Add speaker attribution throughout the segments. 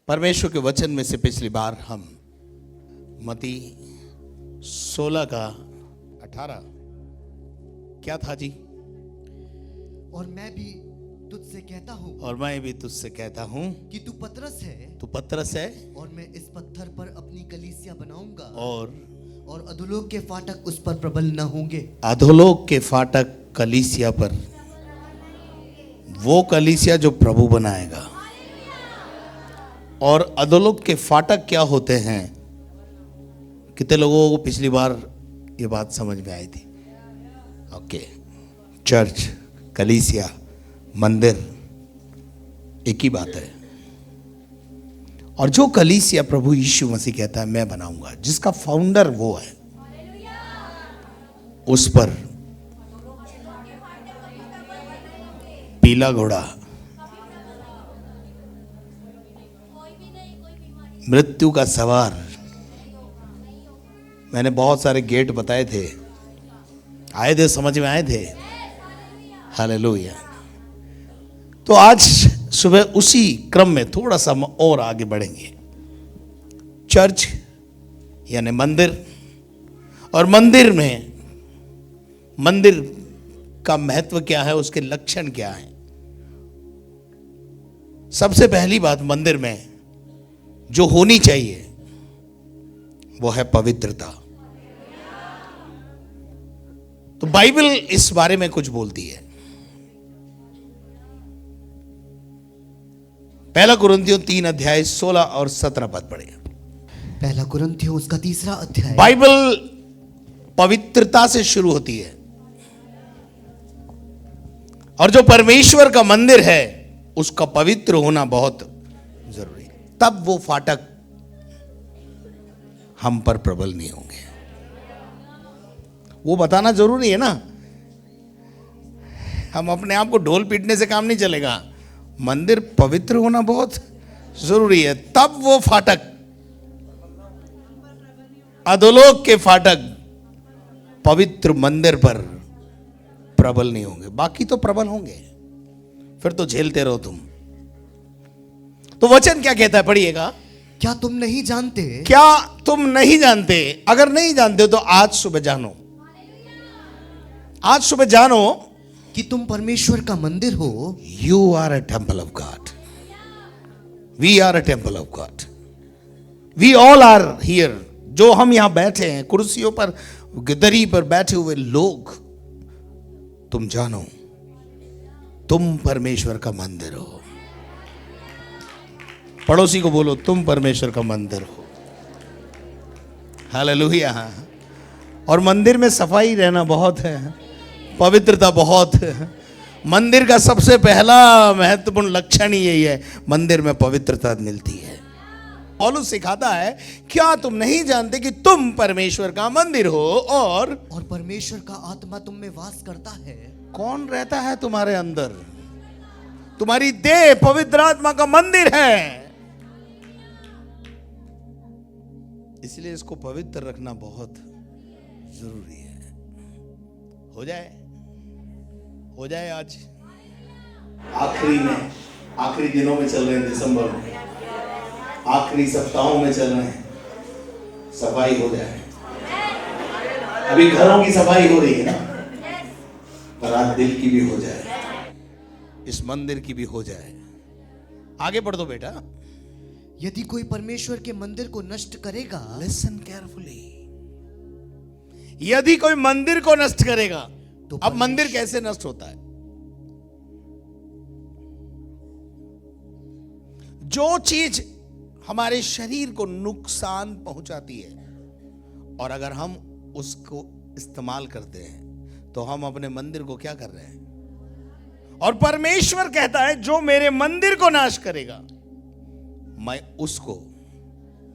Speaker 1: परमेश्वर के वचन में से पिछली बार हम मत्ती 16 का 18 क्या था जी?
Speaker 2: और मैं भी तुझसे कहता हूँ,
Speaker 1: और मैं भी तुझसे कहता हूँ
Speaker 2: कि तू पतरस है,
Speaker 1: तू पतरस है
Speaker 2: और मैं इस पत्थर पर अपनी कलीसिया बनाऊंगा,
Speaker 1: और
Speaker 2: अधोलोक के फाटक उस पर प्रबल न होंगे।
Speaker 1: अधोलोक के फाटक कलीसिया पर, वो कलीसिया जो प्रभु बनाएगा। और अधोलोक के फाटक क्या होते हैं? कितने लोगों को पिछली बार ये बात समझ में आई थी? ओके, चर्च, कलीसिया, मंदिर एक ही बात है। और जो कलीसिया प्रभु यीशु मसीह कहता है मैं बनाऊंगा, जिसका फाउंडर वो है, उस पर पीला घोड़ा, मृत्यु का सवार, मैंने बहुत सारे गेट बताए थे, आए थे, समझ में आए थे? हालेलुया। तो आज सुबह उसी क्रम में थोड़ा सा और आगे बढ़ेंगे। चर्च यानी मंदिर, और मंदिर में मंदिर का महत्व क्या है, उसके लक्षण क्या हैं। सबसे पहली बात मंदिर में जो होनी चाहिए वो है पवित्रता। तो बाइबल इस बारे में कुछ बोलती है। पहला कुरिन्थियों 3 अध्याय 16 और 17 पद पढ़े।
Speaker 2: पहला कुरिन्थियों उसका 3 अध्याय।
Speaker 1: बाइबल पवित्रता से शुरू होती है, और जो परमेश्वर का मंदिर है उसका पवित्र होना बहुत जरूरी है। तब वो फाटक हम पर प्रबल नहीं होंगे। वो बताना जरूरी है ना। हम अपने आप को ढोल पीटने से काम नहीं चलेगा। मंदिर पवित्र होना बहुत जरूरी है, तब वो फाटक, अधोलोक के फाटक पवित्र मंदिर पर प्रबल नहीं होंगे। बाकी तो प्रबल होंगे, फिर तो झेलते रहो तुम। तो वचन क्या कहता है, पढ़िएगा।
Speaker 2: क्या तुम नहीं जानते?
Speaker 1: क्या तुम नहीं जानते? अगर नहीं जानते हो तो आज सुबह जानो, आज सुबह जानो
Speaker 2: कि तुम परमेश्वर का मंदिर हो।
Speaker 1: You are a temple of God, we are a temple of God, we all are here. जो हम यहां बैठे हैं, कुर्सियों पर, गदरी पर बैठे हुए लोग, तुम जानो तुम परमेश्वर का मंदिर हो। पड़ोसी को बोलो तुम परमेश्वर का मंदिर हो। हालेलुया। और मंदिर में सफाई रहना बहुत है, पवित्रता बहुत है। मंदिर का सबसे पहला महत्वपूर्ण लक्षण ही यही है, मंदिर में पवित्रता मिलती है। पौलुस सिखाता है, क्या तुम नहीं जानते कि तुम परमेश्वर का मंदिर हो और
Speaker 2: परमेश्वर का आत्मा तुम में वास करता है।
Speaker 1: कौन रहता है तुम्हारे अंदर? तुम्हारी देह पवित्र आत्मा का मंदिर है। इसलिए इसको पवित्र रखना बहुत जरूरी है। हो जाए, हो जाए। आज आखिरी में, आखिरी दिनों में चल रहे हैं, दिसंबर में आखिरी सप्ताहों में चल रहे हैं। सफाई हो जाए। अभी घरों की सफाई हो रही है ना, पर आज दिल की भी हो जाए, इस मंदिर की भी हो जाए। आगे बढ़ दो बेटा।
Speaker 2: यदि कोई परमेश्वर के मंदिर को नष्ट करेगा,
Speaker 1: लिसन केयरफुली, यदि कोई मंदिर को नष्ट करेगा, तो अब मंदिर कैसे नष्ट होता है? जो चीज हमारे शरीर को नुकसान पहुंचाती है, और अगर हम उसको इस्तेमाल करते हैं तो हम अपने मंदिर को क्या कर रहे हैं? और परमेश्वर कहता है जो मेरे मंदिर को नाश करेगा मैं उसको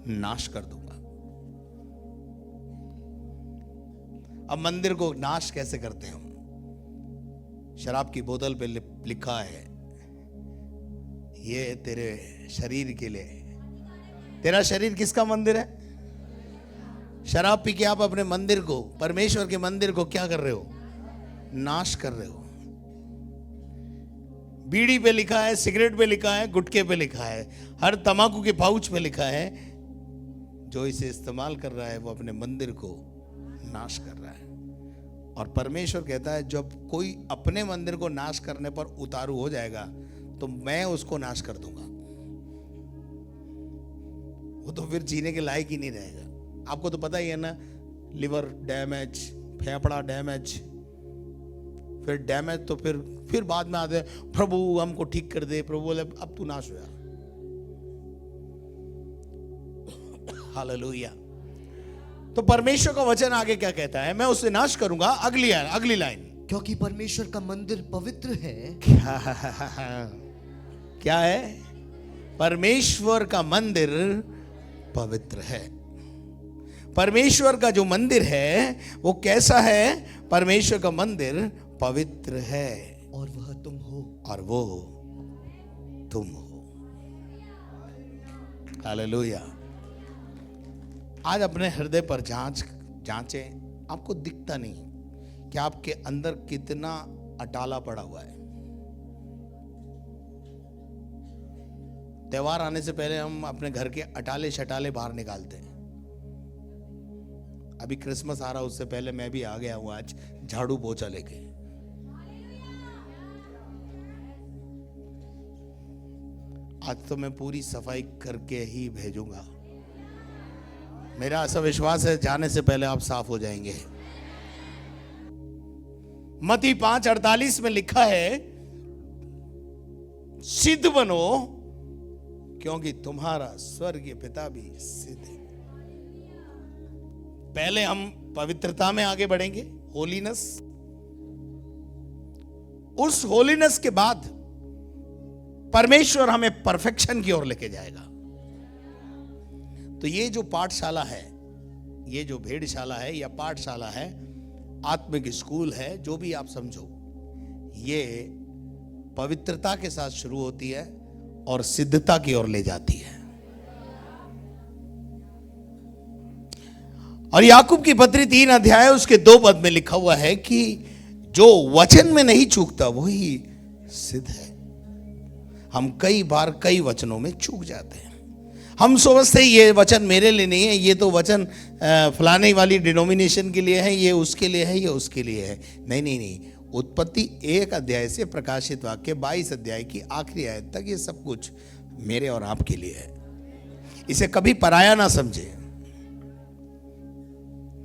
Speaker 1: नाश कर दूंगा। अब मंदिर को नाश कैसे करते हैं हम? शराब की बोतल पे लिखा है, ये तेरे शरीर के लिए। तेरा शरीर किसका मंदिर है? शराब पी के आप अपने मंदिर को, परमेश्वर के मंदिर को क्या कर रहे हो? नाश कर रहे हो। बीड़ी पे लिखा है, सिगरेट पे लिखा है, गुटखे पे लिखा है, हर तंबाकू के पाउच पे लिखा है, जो इसे इस्तेमाल कर रहा है वो अपने मंदिर को नाश कर रहा है। और परमेश्वर कहता है जब कोई अपने मंदिर को नाश करने पर उतारू हो जाएगा तो मैं उसको नाश कर दूंगा, वो तो फिर जीने के लायक ही नहीं रहेगा। आपको तो पता ही है ना, लिवर डैमेज, फेफड़ा डैमेज, फिर डैमेज तो फिर बाद में आते हैं प्रभु हमको ठीक कर दे। प्रभु बोले अब तू नाश हो जा। हालेलुया। तो परमेश्वर का वचन आगे क्या कहता है, मैं उसे नाश करूंगा। अगली लाइन,
Speaker 2: क्योंकि परमेश्वर का मंदिर पवित्र है।
Speaker 1: क्या है? परमेश्वर का मंदिर पवित्र है। परमेश्वर का जो मंदिर है वो कैसा है? परमेश्वर का मंदिर पवित्र है
Speaker 2: और वह तुम हो।
Speaker 1: और वो तुम हो। हालेलुया। आज अपने हृदय पर जांचें। आपको दिखता नहीं कि आपके अंदर कितना अटाला पड़ा हुआ है। त्योहार आने से पहले हम अपने घर के अटाले शटाले बाहर निकालते हैं। अभी क्रिसमस आ रहा, उससे पहले मैं भी आ गया हूं आज झाड़ू पोछा लेके। आज तो मैं पूरी सफाई करके ही भेजूंगा। मेरा ऐसा विश्वास है जाने से पहले आप साफ हो जाएंगे। मत्ती 5:48 में लिखा है, सिद्ध बनो क्योंकि तुम्हारा स्वर्गीय पिता भी सिद्ध है। पहले हम पवित्रता में आगे बढ़ेंगे, होलीनेस। उस होलीनेस के बाद परमेश्वर हमें परफेक्शन की ओर लेके जाएगा। तो ये जो पाठशाला है, ये जो भेड़शाला है या पाठशाला है, आत्मिक स्कूल है, जो भी आप समझो, ये पवित्रता के साथ शुरू होती है और सिद्धता की ओर ले जाती है। और याकूब की पत्री 3 अध्याय उसके 2 पद में लिखा हुआ है कि जो वचन में नहीं चूकता वही सिद्ध है। हम कई बार कई वचनों में चूक जाते हैं। हम समझते हैं ये वचन मेरे लिए नहीं है, ये तो वचन फलाने वाली डिनोमिनेशन के लिए है, ये उसके लिए है, ये उसके लिए है। नहीं। उत्पत्ति 1 अध्याय से प्रकाशित वाक्य 22 अध्याय की आखिरी आयत तक ये सब कुछ मेरे और आपके लिए है। इसे कभी पराया ना समझे।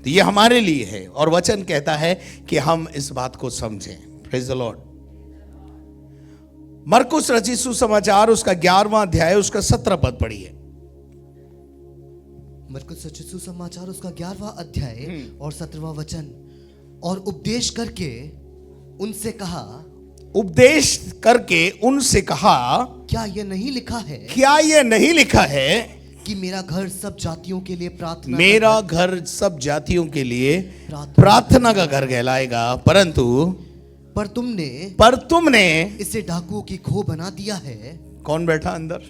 Speaker 1: तो ये हमारे लिए है और वचन कहता है कि हम इस बात को समझें। Praise the Lord. मरकुस रचित सुसमाचार उसका 11वां अध्याय उसका 17 पद पढ़िए।
Speaker 2: मरकुस रचित सुसमाचार उसका 11वां अध्याय और 17वां वचन। और उपदेश करके उनसे कहा,
Speaker 1: क्या
Speaker 2: ये नहीं लिखा है,
Speaker 1: क्या ये नहीं लिखा है
Speaker 2: कि मेरा घर सब जातियों के लिए प्रार्थना,
Speaker 1: मेरा घर सब जातियों के लिए प्रार्थना का घर कहलाएगा, पर तुमने
Speaker 2: इसे डाकुओं की खो बना दिया है।
Speaker 1: कौन बैठा अंदर?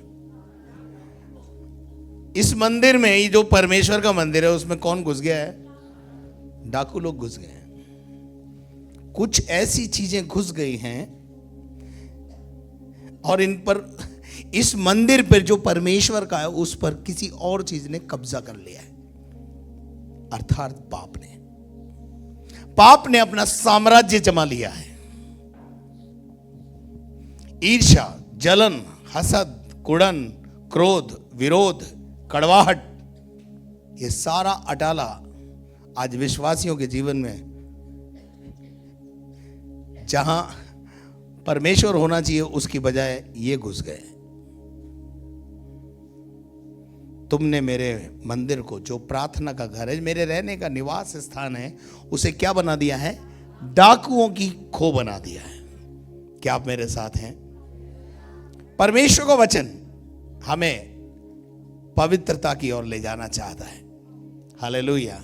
Speaker 1: इस मंदिर में, ये जो परमेश्वर का मंदिर है, उसमें कौन घुस गया है? डाकू लोग घुस गए हैं। कुछ ऐसी चीजें घुस गई हैं और इन पर, इस मंदिर पर जो परमेश्वर का है उस पर किसी और चीज ने कब्जा कर लिया है, अर्थात पाप ने अपना साम्राज्य जमा लिया है। ईर्ष्या, जलन, हसद, कुड़न, क्रोध, विरोध, कड़वाहट, ये सारा अटाला आज विश्वासियों के जीवन में, जहां परमेश्वर होना चाहिए उसकी बजाय ये घुस गए। तुमने मेरे मंदिर को, जो प्रार्थना का घर है, मेरे रहने का निवास स्थान है, उसे क्या बना दिया है? डाकुओं की खो बना दिया है। क्या आप मेरे साथ हैं? परमेश्वर का वचन हमें पवित्रता की ओर ले जाना चाहता है। हालेलुया।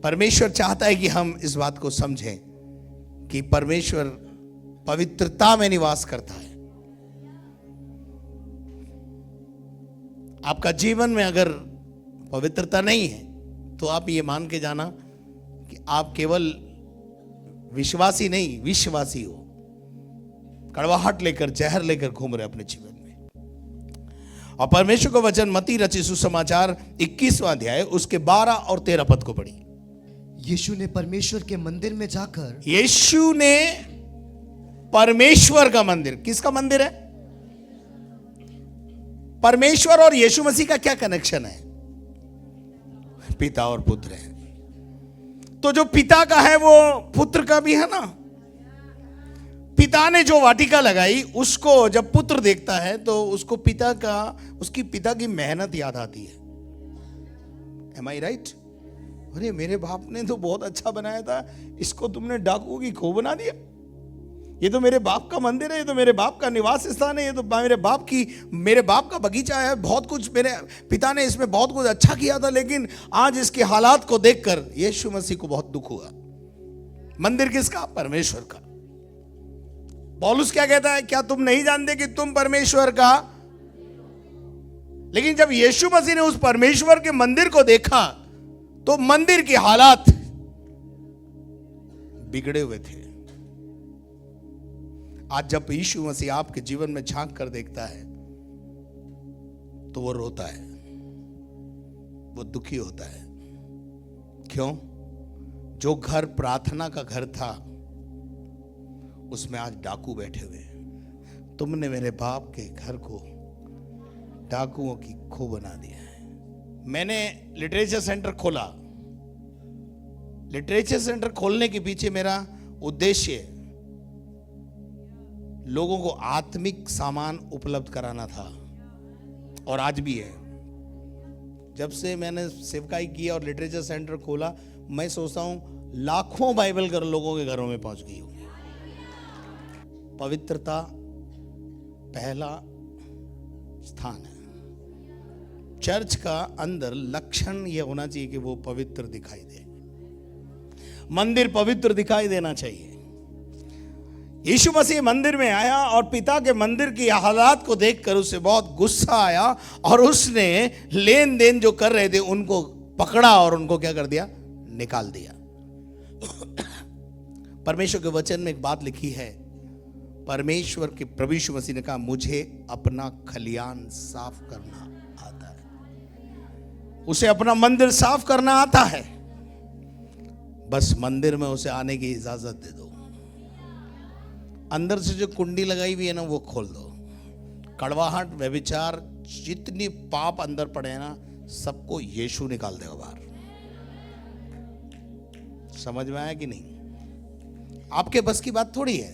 Speaker 1: परमेश्वर चाहता है कि हम इस बात को समझें कि परमेश्वर पवित्रता में निवास करता है। आपका जीवन में अगर पवित्रता नहीं है तो आप ये मान के जाना कि आप केवल विश्वासी नहीं, विश्वासी हो। कड़वाहट लेकर, जहर लेकर घूम रहे अपने जीवन में। और परमेश्वर का वचन मत्ती रचित सुसमाचार 21वां अध्याय उसके 12 और 13 पद को पढ़ी।
Speaker 2: यीशु ने परमेश्वर के मंदिर में जाकर,
Speaker 1: यीशु ने परमेश्वर का मंदिर, किसका मंदिर है? परमेश्वर और यीशु मसीह का क्या कनेक्शन है? पिता और पुत्र है। तो जो पिता का है वो पुत्र का भी है ना। पिता ने जो वाटिका लगाई उसको जब पुत्र देखता है तो उसको उसकी पिता की मेहनत याद आती है। Am I right? अरे मेरे बाप ने तो बहुत अच्छा बनाया था, इसको तुमने डाकुओं की खो बना दिया। ये तो मेरे बाप का मंदिर है, ये तो मेरे बाप का निवास स्थान है, ये तो मेरे बाप का बगीचा है, बहुत कुछ मेरे पिता ने इसमें बहुत कुछ अच्छा किया था। लेकिन आज इसके हालात को देखकर यीशु मसीह को बहुत दुख हुआ। मंदिर किसका? परमेश्वर का। पौलुस क्या कहता है? क्या तुम नहीं जानते कि तुम परमेश्वर का? लेकिन जब यीशु मसीह ने उस परमेश्वर के मंदिर को देखा तो मंदिर के हालात बिगड़े हुए थे। आज जब यीशु मसीह आपके जीवन में झांक कर देखता है तो वो रोता है, वो दुखी होता है। क्यों? जो घर प्रार्थना का घर था उसमें आज डाकू बैठे हुए हैं। तुमने मेरे बाप के घर को डाकुओं की खो बना दिया है। मैंने लिटरेचर सेंटर खोला। लिटरेचर सेंटर खोलने के पीछे मेरा उद्देश्य लोगों को आत्मिक सामान उपलब्ध कराना था, और आज भी है। जब से मैंने सेवकाई किया और लिटरेचर सेंटर खोला, मैं सोचता हूं लाखों बाइबल घर लोगों के घरों में पहुंच गई हूं। पवित्रता पहला स्थान है। चर्च का अंदर लक्षण यह होना चाहिए कि वो पवित्र दिखाई दे। मंदिर पवित्र दिखाई देना चाहिए। यीशु मसीह मंदिर में आया और पिता के मंदिर की हालात को देखकर उसे बहुत गुस्सा आया, और उसने लेन देन जो कर रहे थे उनको पकड़ा और उनको क्या कर दिया? निकाल दिया। परमेश्वर के वचन में एक बात लिखी है, परमेश्वर के प्रभु यीशु मसीह ने कहा, मुझे अपना खलियान साफ करना आता है। उसे अपना मंदिर साफ करना आता है, बस मंदिर में उसे आने की इजाजत दे दो। अंदर से जो कुंडी लगाई हुई है ना वो खोल दो। कड़वाहट, व्यभिचार, जितनी पाप अंदर पड़े हैं ना, सबको यीशु निकाल देगा बाहर। समझ में आया कि नहीं? आपके बस की बात थोड़ी है।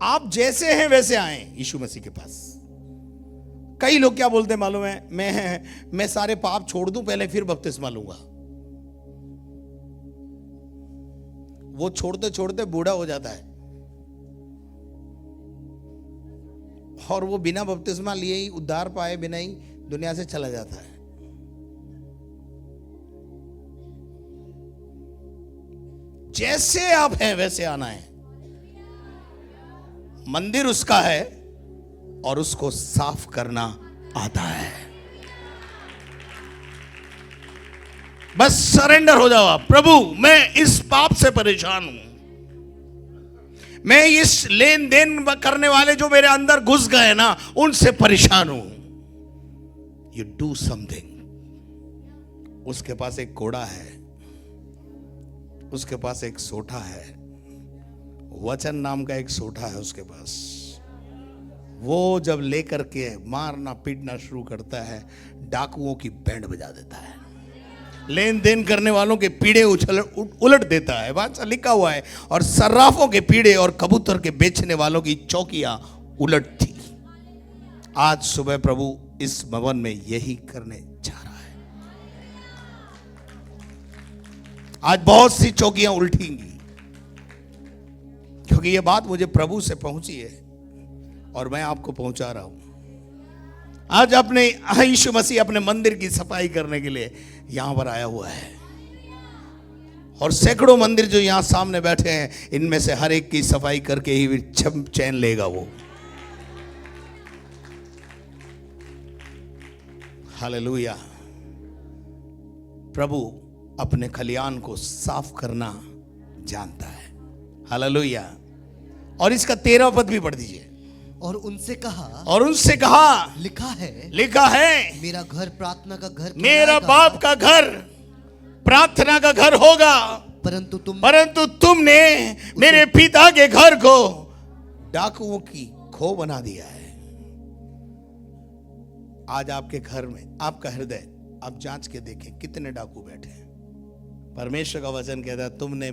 Speaker 1: आप जैसे हैं वैसे आए यीशु मसीह के पास। कई लोग क्या बोलते हैं मालूम है? मैं सारे पाप छोड़ दूं पहले फिर बपतिस्मा लूंगा। वो छोड़ते छोड़ते बूढ़ा हो जाता है और वो बिना बपतिस्मा लिए ही, उद्धार पाए बिना ही दुनिया से चला जाता है। जैसे आप हैं वैसे आना है। मंदिर उसका है और उसको साफ करना आता है। बस सरेंडर हो जाओ आप। प्रभु, मैं इस पाप से परेशान हूं, मैं इस लेन देन करने वाले जो मेरे अंदर घुस गए ना उनसे परेशान हूं। You do something. उसके पास एक घोड़ा है, उसके पास एक सोटा है, वचन नाम का एक सोटा है उसके पास। वो जब लेकर के मारना पीटना शुरू करता है, डाकुओं की बैंड बजा देता है, लेन देन करने वालों के पीड़े उलट देता है। बात लिखा हुआ है, और सर्राफों के पीड़े और कबूतर के बेचने वालों की चौकियां उलट थी। आज सुबह प्रभु इस भवन में यही करने जा रहा है। आज बहुत सी चौकियां उल्टेंगी, क्योंकि यह बात मुझे प्रभु से पहुंची है और मैं आपको पहुंचा रहा हूं। आज अपने यीशु मसीह अपने मंदिर की सफाई करने के लिए यहां पर आया हुआ है, और सैकड़ों मंदिर जो यहां सामने बैठे हैं, इनमें से हर एक की सफाई करके ही चैन लेगा वो। हालेलुया। प्रभु अपने खलियान को साफ करना जानता है। हालेलुया। और इसका 13 पद भी पढ़ दीजिए।
Speaker 2: और उनसे कहा,
Speaker 1: और उनसे कहा, लिखा है
Speaker 2: मेरा घर प्रार्थना का घर
Speaker 1: मेरा बाप का घर प्रार्थना का घर होगा, परंतु तुमने मेरे पिता के घर को डाकुओं की खो बना दिया है। आज आपके घर में आपका हृदय आप जांच के देखें कितने डाकू बैठे हैं। परमेश्वर का वचन कहता है तुमने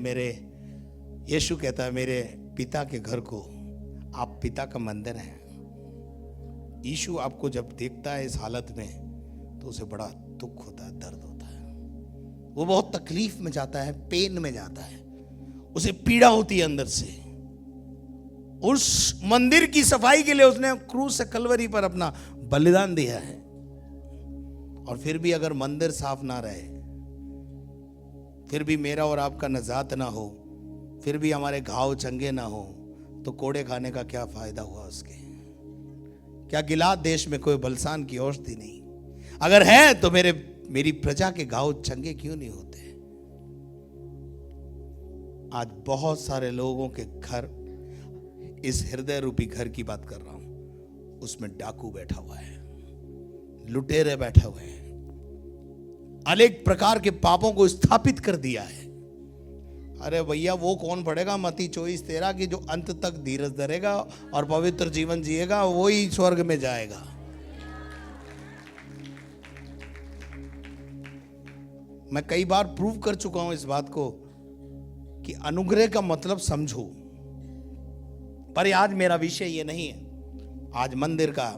Speaker 1: यीशु कहता है मेरे पिता के घर को, आप पिता का मंदिर हैं। यीशु आपको जब देखता है इस हालत में तो उसे बड़ा दुख होता है, दर्द होता है, वो बहुत तकलीफ में जाता है, पेन में जाता है, उसे पीड़ा होती है अंदर से। उस मंदिर की सफाई के लिए उसने क्रूस से कलवरी पर अपना बलिदान दिया है। और फिर भी अगर मंदिर साफ ना रहे, फिर भी मेरा और आपका नजात ना हो, फिर भी हमारे घाव चंगे ना हो, तो कोड़े खाने का क्या फायदा हुआ उसके? क्या गिलाद देश में कोई बलसान की औषधि नहीं? अगर है तो मेरी प्रजा के घाव चंगे क्यों नहीं होते? आज बहुत सारे लोगों के घर, इस हृदय रूपी घर की बात कर रहा हूं, उसमें डाकू बैठा हुआ है, लुटेरे बैठे हुए हैं, अनेक प्रकार के पापों को स्थापित कर दिया है। अरे भैया वो कौन पढ़ेगा मत्ती 24:13 की, जो अंत तक धीरज धरेगा और पवित्र जीवन जिएगा वो ही स्वर्ग में जाएगा। मैं कई बार प्रूव कर चुका हूं इस बात को कि अनुग्रह का मतलब समझो, पर आज मेरा विषय ये नहीं है। आज मंदिर का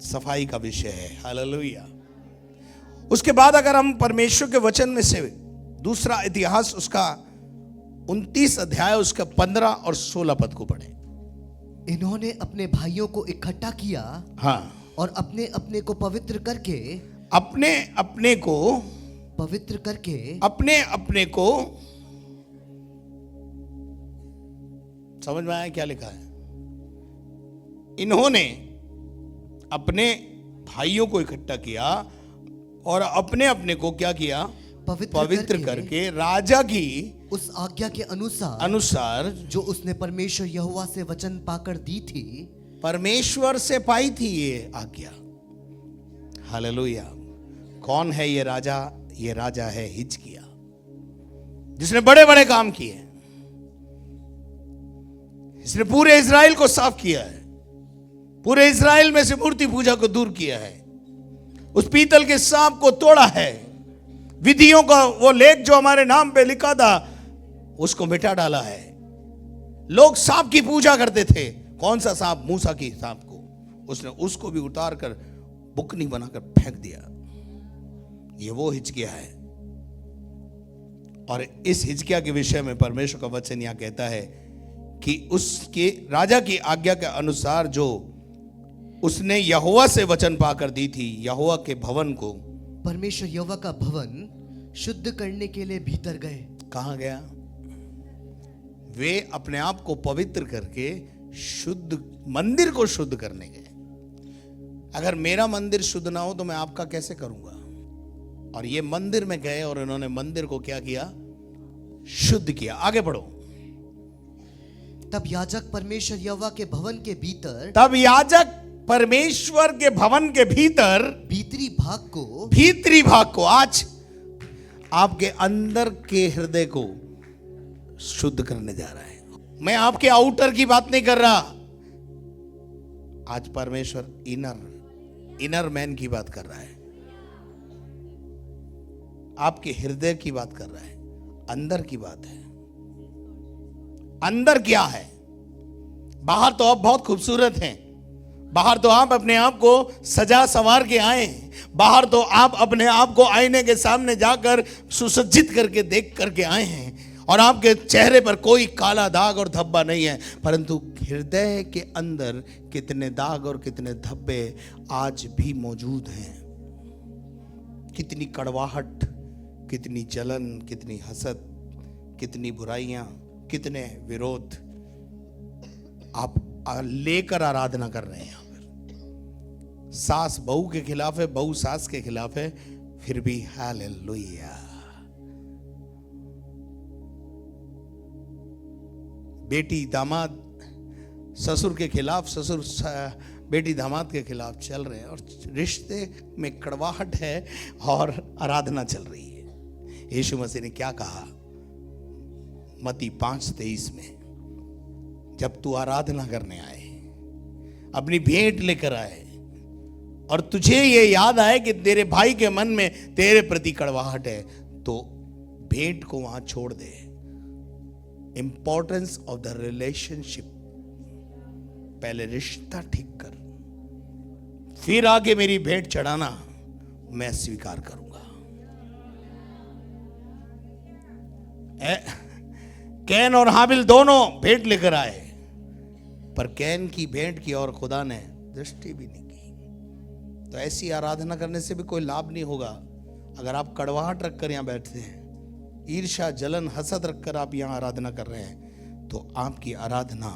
Speaker 1: सफाई का विषय है। हालेलुया। उसके बाद अगर हम परमेश्वर के वचन में से दूसरा इतिहास उसका 29 अध्याय उसका 15 और 16 पद को पढ़े।
Speaker 2: इन्होंने अपने भाइयों को इकट्ठा किया,
Speaker 1: हाँ,
Speaker 2: और अपने अपने को पवित्र करके,
Speaker 1: अपने अपने को
Speaker 2: पवित्र करके,
Speaker 1: अपने अपने को, समझ में आया क्या लिखा है? इन्होंने अपने भाइयों को इकट्ठा किया और अपने अपने को क्या किया? पवित्र करके राजा की
Speaker 2: उस आज्ञा के अनुसार जो उसने परमेश्वर यहोवा से वचन पाकर दी थी।
Speaker 1: परमेश्वर से पाई थी ये आज्ञा। हालेलुया। कौन है ये राजा? ये राजा है हिजकिय्याह, जिसने बड़े बड़े काम किए, इसने पूरे इजराइल को साफ किया है, पूरे इजराइल में से मूर्ति पूजा को दूर किया है, उस पीतल के सांप को तोड़ा है, विधियों का वो लेख जो हमारे नाम पे लिखा था उसको मिटा डाला है। लोग सांप की पूजा करते थे। कौन सा सांप? मूसा की सांप को। उसने उसको भी उतार कर बुकनी बनाकर फेंक दिया। ये वो हिजकिय्याह है। और इस हिजकिय्याह के विषय में परमेश्वर का वचन यहां कहता है कि उसके राजा की आज्ञा के अनुसार जो उसने यहोवा से वचन पाकर दी थी, यहोवा के भवन को,
Speaker 2: परमेश्वर यहोवा का भवन शुद्ध करने के लिए भीतर गए।
Speaker 1: कहां गया? वे अपने आप को पवित्र करके शुद्ध, मंदिर को शुद्ध करने गए। अगर मेरा मंदिर शुद्ध ना हो तो मैं आपका कैसे करूंगा? और ये मंदिर में गए और इन्होंने मंदिर को क्या किया? शुद्ध किया। आगे पढ़ो।
Speaker 2: तब याजक परमेश्वर यहोवा के भवन के भीतर,
Speaker 1: तब याजक परमेश्वर के भवन के भीतर
Speaker 2: भीतरी भाग को, आज आपके अंदर के हृदय को शुद्ध करने जा रहा है।
Speaker 1: मैं आपके आउटर की बात नहीं कर रहा, आज परमेश्वर इनर मैन की बात कर रहा है, आपके हृदय की बात कर रहा है, अंदर की बात है। अंदर क्या है? बाहर तो आप बहुत खूबसूरत हैं, बाहर तो आप अपने आप को सजा संवार के आए हैं, बाहर तो आप अपने आप को आईने के सामने जाकर सुसज्जित करके देख करके आए हैं, और आपके चेहरे पर कोई काला दाग और धब्बा नहीं है, परंतु हृदय के अंदर कितने दाग और कितने धब्बे आज भी मौजूद हैं। कितनी कड़वाहट, कितनी जलन, कितनी हसद, कितनी बुराइयां, कितने विरोध आप लेकर आराधना कर रहे हैं। यहाँ पर सास बहू के खिलाफ है, बहू सास के खिलाफ है, फिर भी हालेलुया। बेटी दामाद
Speaker 2: ससुर के खिलाफ, बेटी दामाद के खिलाफ चल रहे हैं और रिश्ते में कड़वाहट है और आराधना चल रही है। यीशु मसीह ने क्या कहा मत्ती 5:23 में, जब तू आराधना करने आए, अपनी भेंट लेकर आए और तुझे ये याद आए कि तेरे भाई के मन में तेरे प्रति कड़वाहट है, तो भेंट को वहां छोड़ दे। इंपॉर्टेंस ऑफ द रिलेशनशिप, पहले रिश्ता ठीक कर, फिर आगे मेरी भेंट चढ़ाना मैं स्वीकार करूंगा। कैन और हाबिल दोनों भेंट लेकर आए, पर कैन की भेंट की और खुदा ने दृष्टि भी नहीं की। तो ऐसी आराधना करने से भी कोई लाभ नहीं होगा। अगर आप कड़वाहट रखकर यहां बैठते हैं, ईर्ष्या, जलन, हसद रखकर आप यहां आराधना कर रहे हैं, तो आपकी आराधना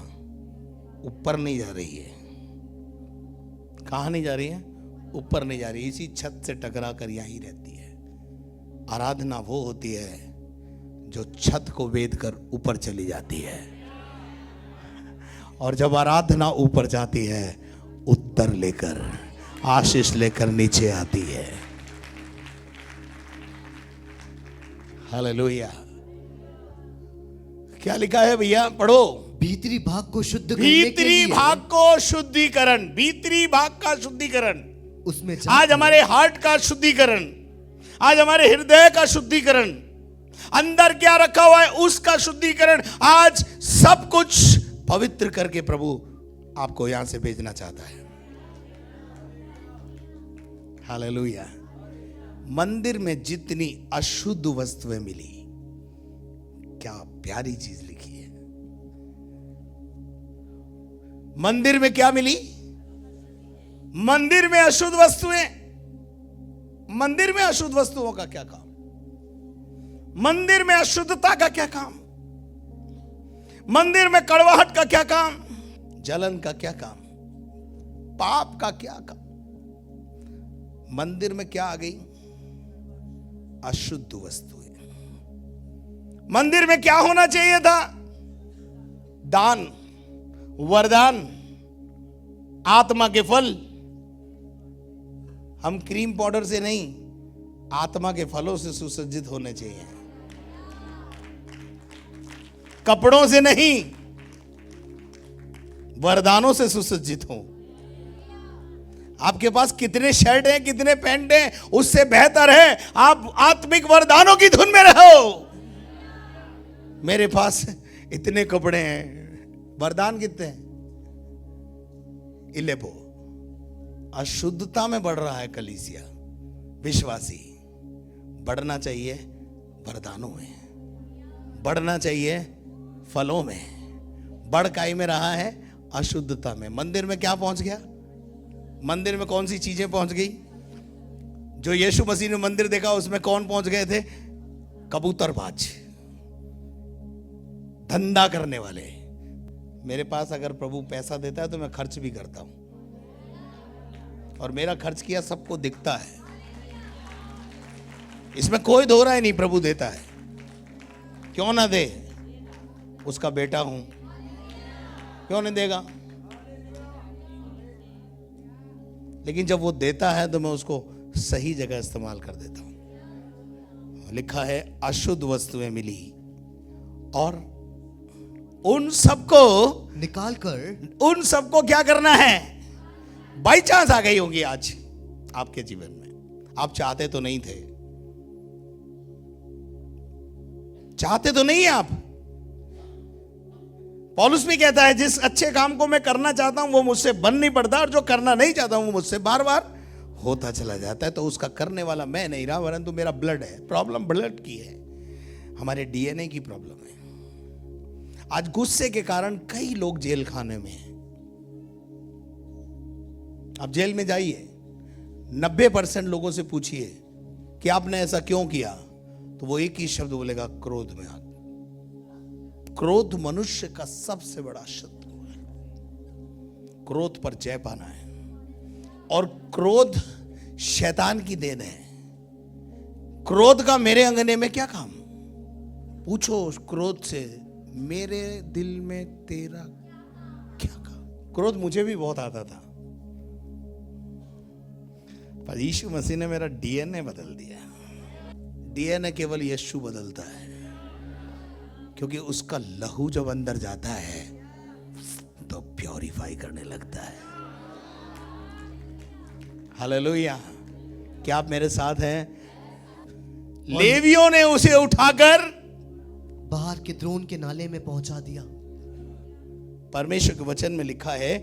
Speaker 2: ऊपर नहीं जा रही है। कहां नहीं जा रही है? ऊपर नहीं जा रही, इसी छत से टकरा कर यहीं रहती है। आराधना वो होती है जो छत को वेद कर ऊपर चली जाती है, और जब आराधना ऊपर जाती है, उत्तर लेकर, आशीष लेकर नीचे आती है। हालेलुया। क्या लिखा है भैया? पढ़ो।
Speaker 3: भीतरी भाग को शुद्ध करने के
Speaker 2: भीतरी
Speaker 3: लिए
Speaker 2: भाग को शुद्धिकरण, भीतरी भाग का शुद्धिकरण,
Speaker 3: उसमें
Speaker 2: आज हमारे हार्ट का शुद्धिकरण, आज हमारे हृदय का शुद्धिकरण, अंदर क्या रखा हुआ है उसका शुद्धिकरण, आज सब कुछ पवित्र करके प्रभु आपको यहां से भेजना चाहता है। हालेलुया। मंदिर में जितनी अशुद्ध वस्तुएं मिली, क्या प्यारी चीज लिखी है। मंदिर में क्या मिली? मंदिर में अशुद्ध वस्तुएं। मंदिर में अशुद्ध वस्तुओं का क्या काम? मंदिर में अशुद्धता का क्या काम? मंदिर में कड़वाहट का क्या काम? जलन का क्या काम? पाप का क्या काम? मंदिर में क्या आ गई? अशुद्ध वस्तुएं। मंदिर में क्या होना चाहिए था? दान, वरदान, आत्मा के फल। हम क्रीम पाउडर से नहीं, आत्मा के फलों से सुसज्जित होने चाहिए, कपड़ों से नहीं, वरदानों से सुसज्जित हो। आपके पास कितने शर्ट हैं, कितने पैंट हैं, उससे बेहतर है आप आत्मिक वरदानों की धुन में रहो। मेरे पास इतने कपड़े हैं, वरदान कितने हैं? इलेपो। अशुद्धता में बढ़ रहा है कलीसिया, विश्वासी। बढ़ना चाहिए वरदानों में, बढ़ना चाहिए फलों में। बढ़काई में रहा है अशुद्धता में। मंदिर में क्या पहुंच गया? मंदिर में कौन सी चीजें पहुंच गई? जो यीशु मसीह ने मंदिर देखा उसमें कौन पहुंच गए थे? कबूतरबाज, धंधा करने वाले। मेरे पास अगर प्रभु पैसा देता है तो मैं खर्च भी करता हूं, और मेरा खर्च किया सबको दिखता है, इसमें कोई दो राय नहीं। प्रभु देता है, क्यों ना दे? उसका बेटा हूं, क्यों नहीं देगा? लेकिन जब वो देता है तो मैं उसको सही जगह इस्तेमाल कर देता हूं। लिखा है अशुद्ध वस्तुएं मिली, और उन सबको
Speaker 3: निकाल कर,
Speaker 2: उन सबको क्या करना है? बाई चांस आ गई होंगी आज आपके जीवन में, आप चाहते तो नहीं थे, चाहते तो नहीं है आप। पौलुस भी कहता है जिस अच्छे काम को मैं करना चाहता हूं वो मुझसे बन नहीं पड़ता, और जो करना नहीं चाहता हूं वो मुझसे बार बार होता चला जाता है। तो उसका करने वाला मैं नहीं रहा, वरंतु मेरा ब्लड है। प्रॉब्लम ब्लड की है, हमारे डीएनए की प्रॉब्लम है। आज गुस्से के कारण कई लोग जेल खाने में हैं। आप जेल में जाइए, 90% लोगों से पूछिए कि आपने ऐसा क्यों किया, तो वो एक ही शब्द बोलेगा, क्रोध में आ। क्रोध मनुष्य का सबसे बड़ा शत्रु है। क्रोध पर जय पाना है, और क्रोध शैतान की देन है। क्रोध का मेरे अंगने में क्या काम? पूछो उस क्रोध से, मेरे दिल में तेरा क्या काम? क्रोध मुझे भी बहुत आता था, पर यीशु मसीह ने मेरा डीएनए बदल दिया। डीएनए केवल यीशु बदलता है, क्योंकि उसका लहू जब अंदर जाता है तो प्योरीफाई करने लगता है। हालेलुया। क्या आप मेरे साथ हैं? लेवियों ने उसे उठाकर
Speaker 3: बाहर के द्रोण के नाले में पहुंचा दिया।
Speaker 2: परमेश्वर के वचन में लिखा है,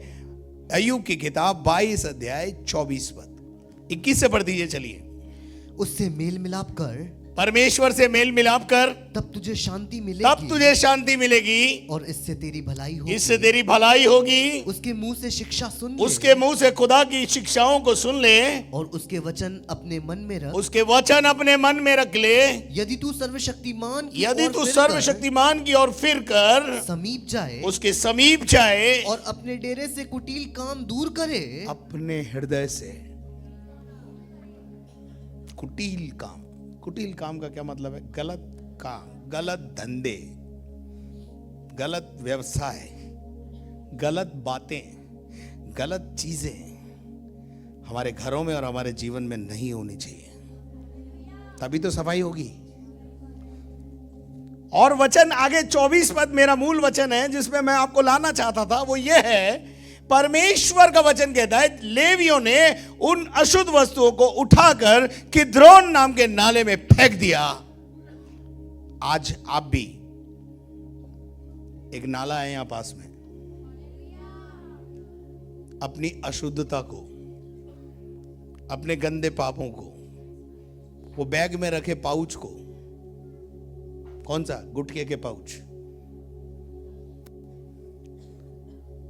Speaker 2: अय्यूब की किताब 22 अध्याय 24 पद, 21 से पढ़ दीजिए। चलिए।
Speaker 3: उससे मेल मिलाप कर,
Speaker 2: परमेश्वर से मेल मिलाप कर,
Speaker 3: तब तुझे शांति
Speaker 2: तब
Speaker 3: मिलेगी
Speaker 2: तुझे शांति मिलेगी,
Speaker 3: और इससे तेरी भलाई होगी।
Speaker 2: इससे तेरी भलाई होगी।
Speaker 3: उसके मुंह से शिक्षा सुन ले,
Speaker 2: उसके मुंह से खुदा की शिक्षाओं को सुन ले,
Speaker 3: और उसके वचन अपने मन में रख।
Speaker 2: उसके वचन अपने मन में रख ले।
Speaker 3: यदि तू सर्वशक्तिमान की
Speaker 2: यदि
Speaker 3: ओर
Speaker 2: तू
Speaker 3: फिर
Speaker 2: सर्वशक्तिमान की ओर फिर कर,
Speaker 3: कर समीप जाए,
Speaker 2: उसके समीप जाए,
Speaker 3: और अपने डेरे से कुटिल काम दूर करे।
Speaker 2: अपने हृदय से कुटिल काम। कुटिल काम का क्या मतलब है? गलत काम, गलत धंधे, गलत व्यवसाय, गलत बातें, गलत चीजें हमारे घरों में और हमारे जीवन में नहीं होनी चाहिए, तभी तो सफाई होगी। और वचन आगे 24 पद मेरा मूल वचन है जिसमें मैं आपको लाना चाहता था, वो ये है, परमेश्वर का वचन कहता है, लेवियों ने उन अशुद्ध वस्तुओं को उठाकर किद्रोन नाम के नाले में फेंक दिया। आज आप भी, एक नाला है यहां पास में, अपनी अशुद्धता को, अपने गंदे पापों को, वो बैग में रखे पाउच को, कौन सा? गुटखे के पाउच,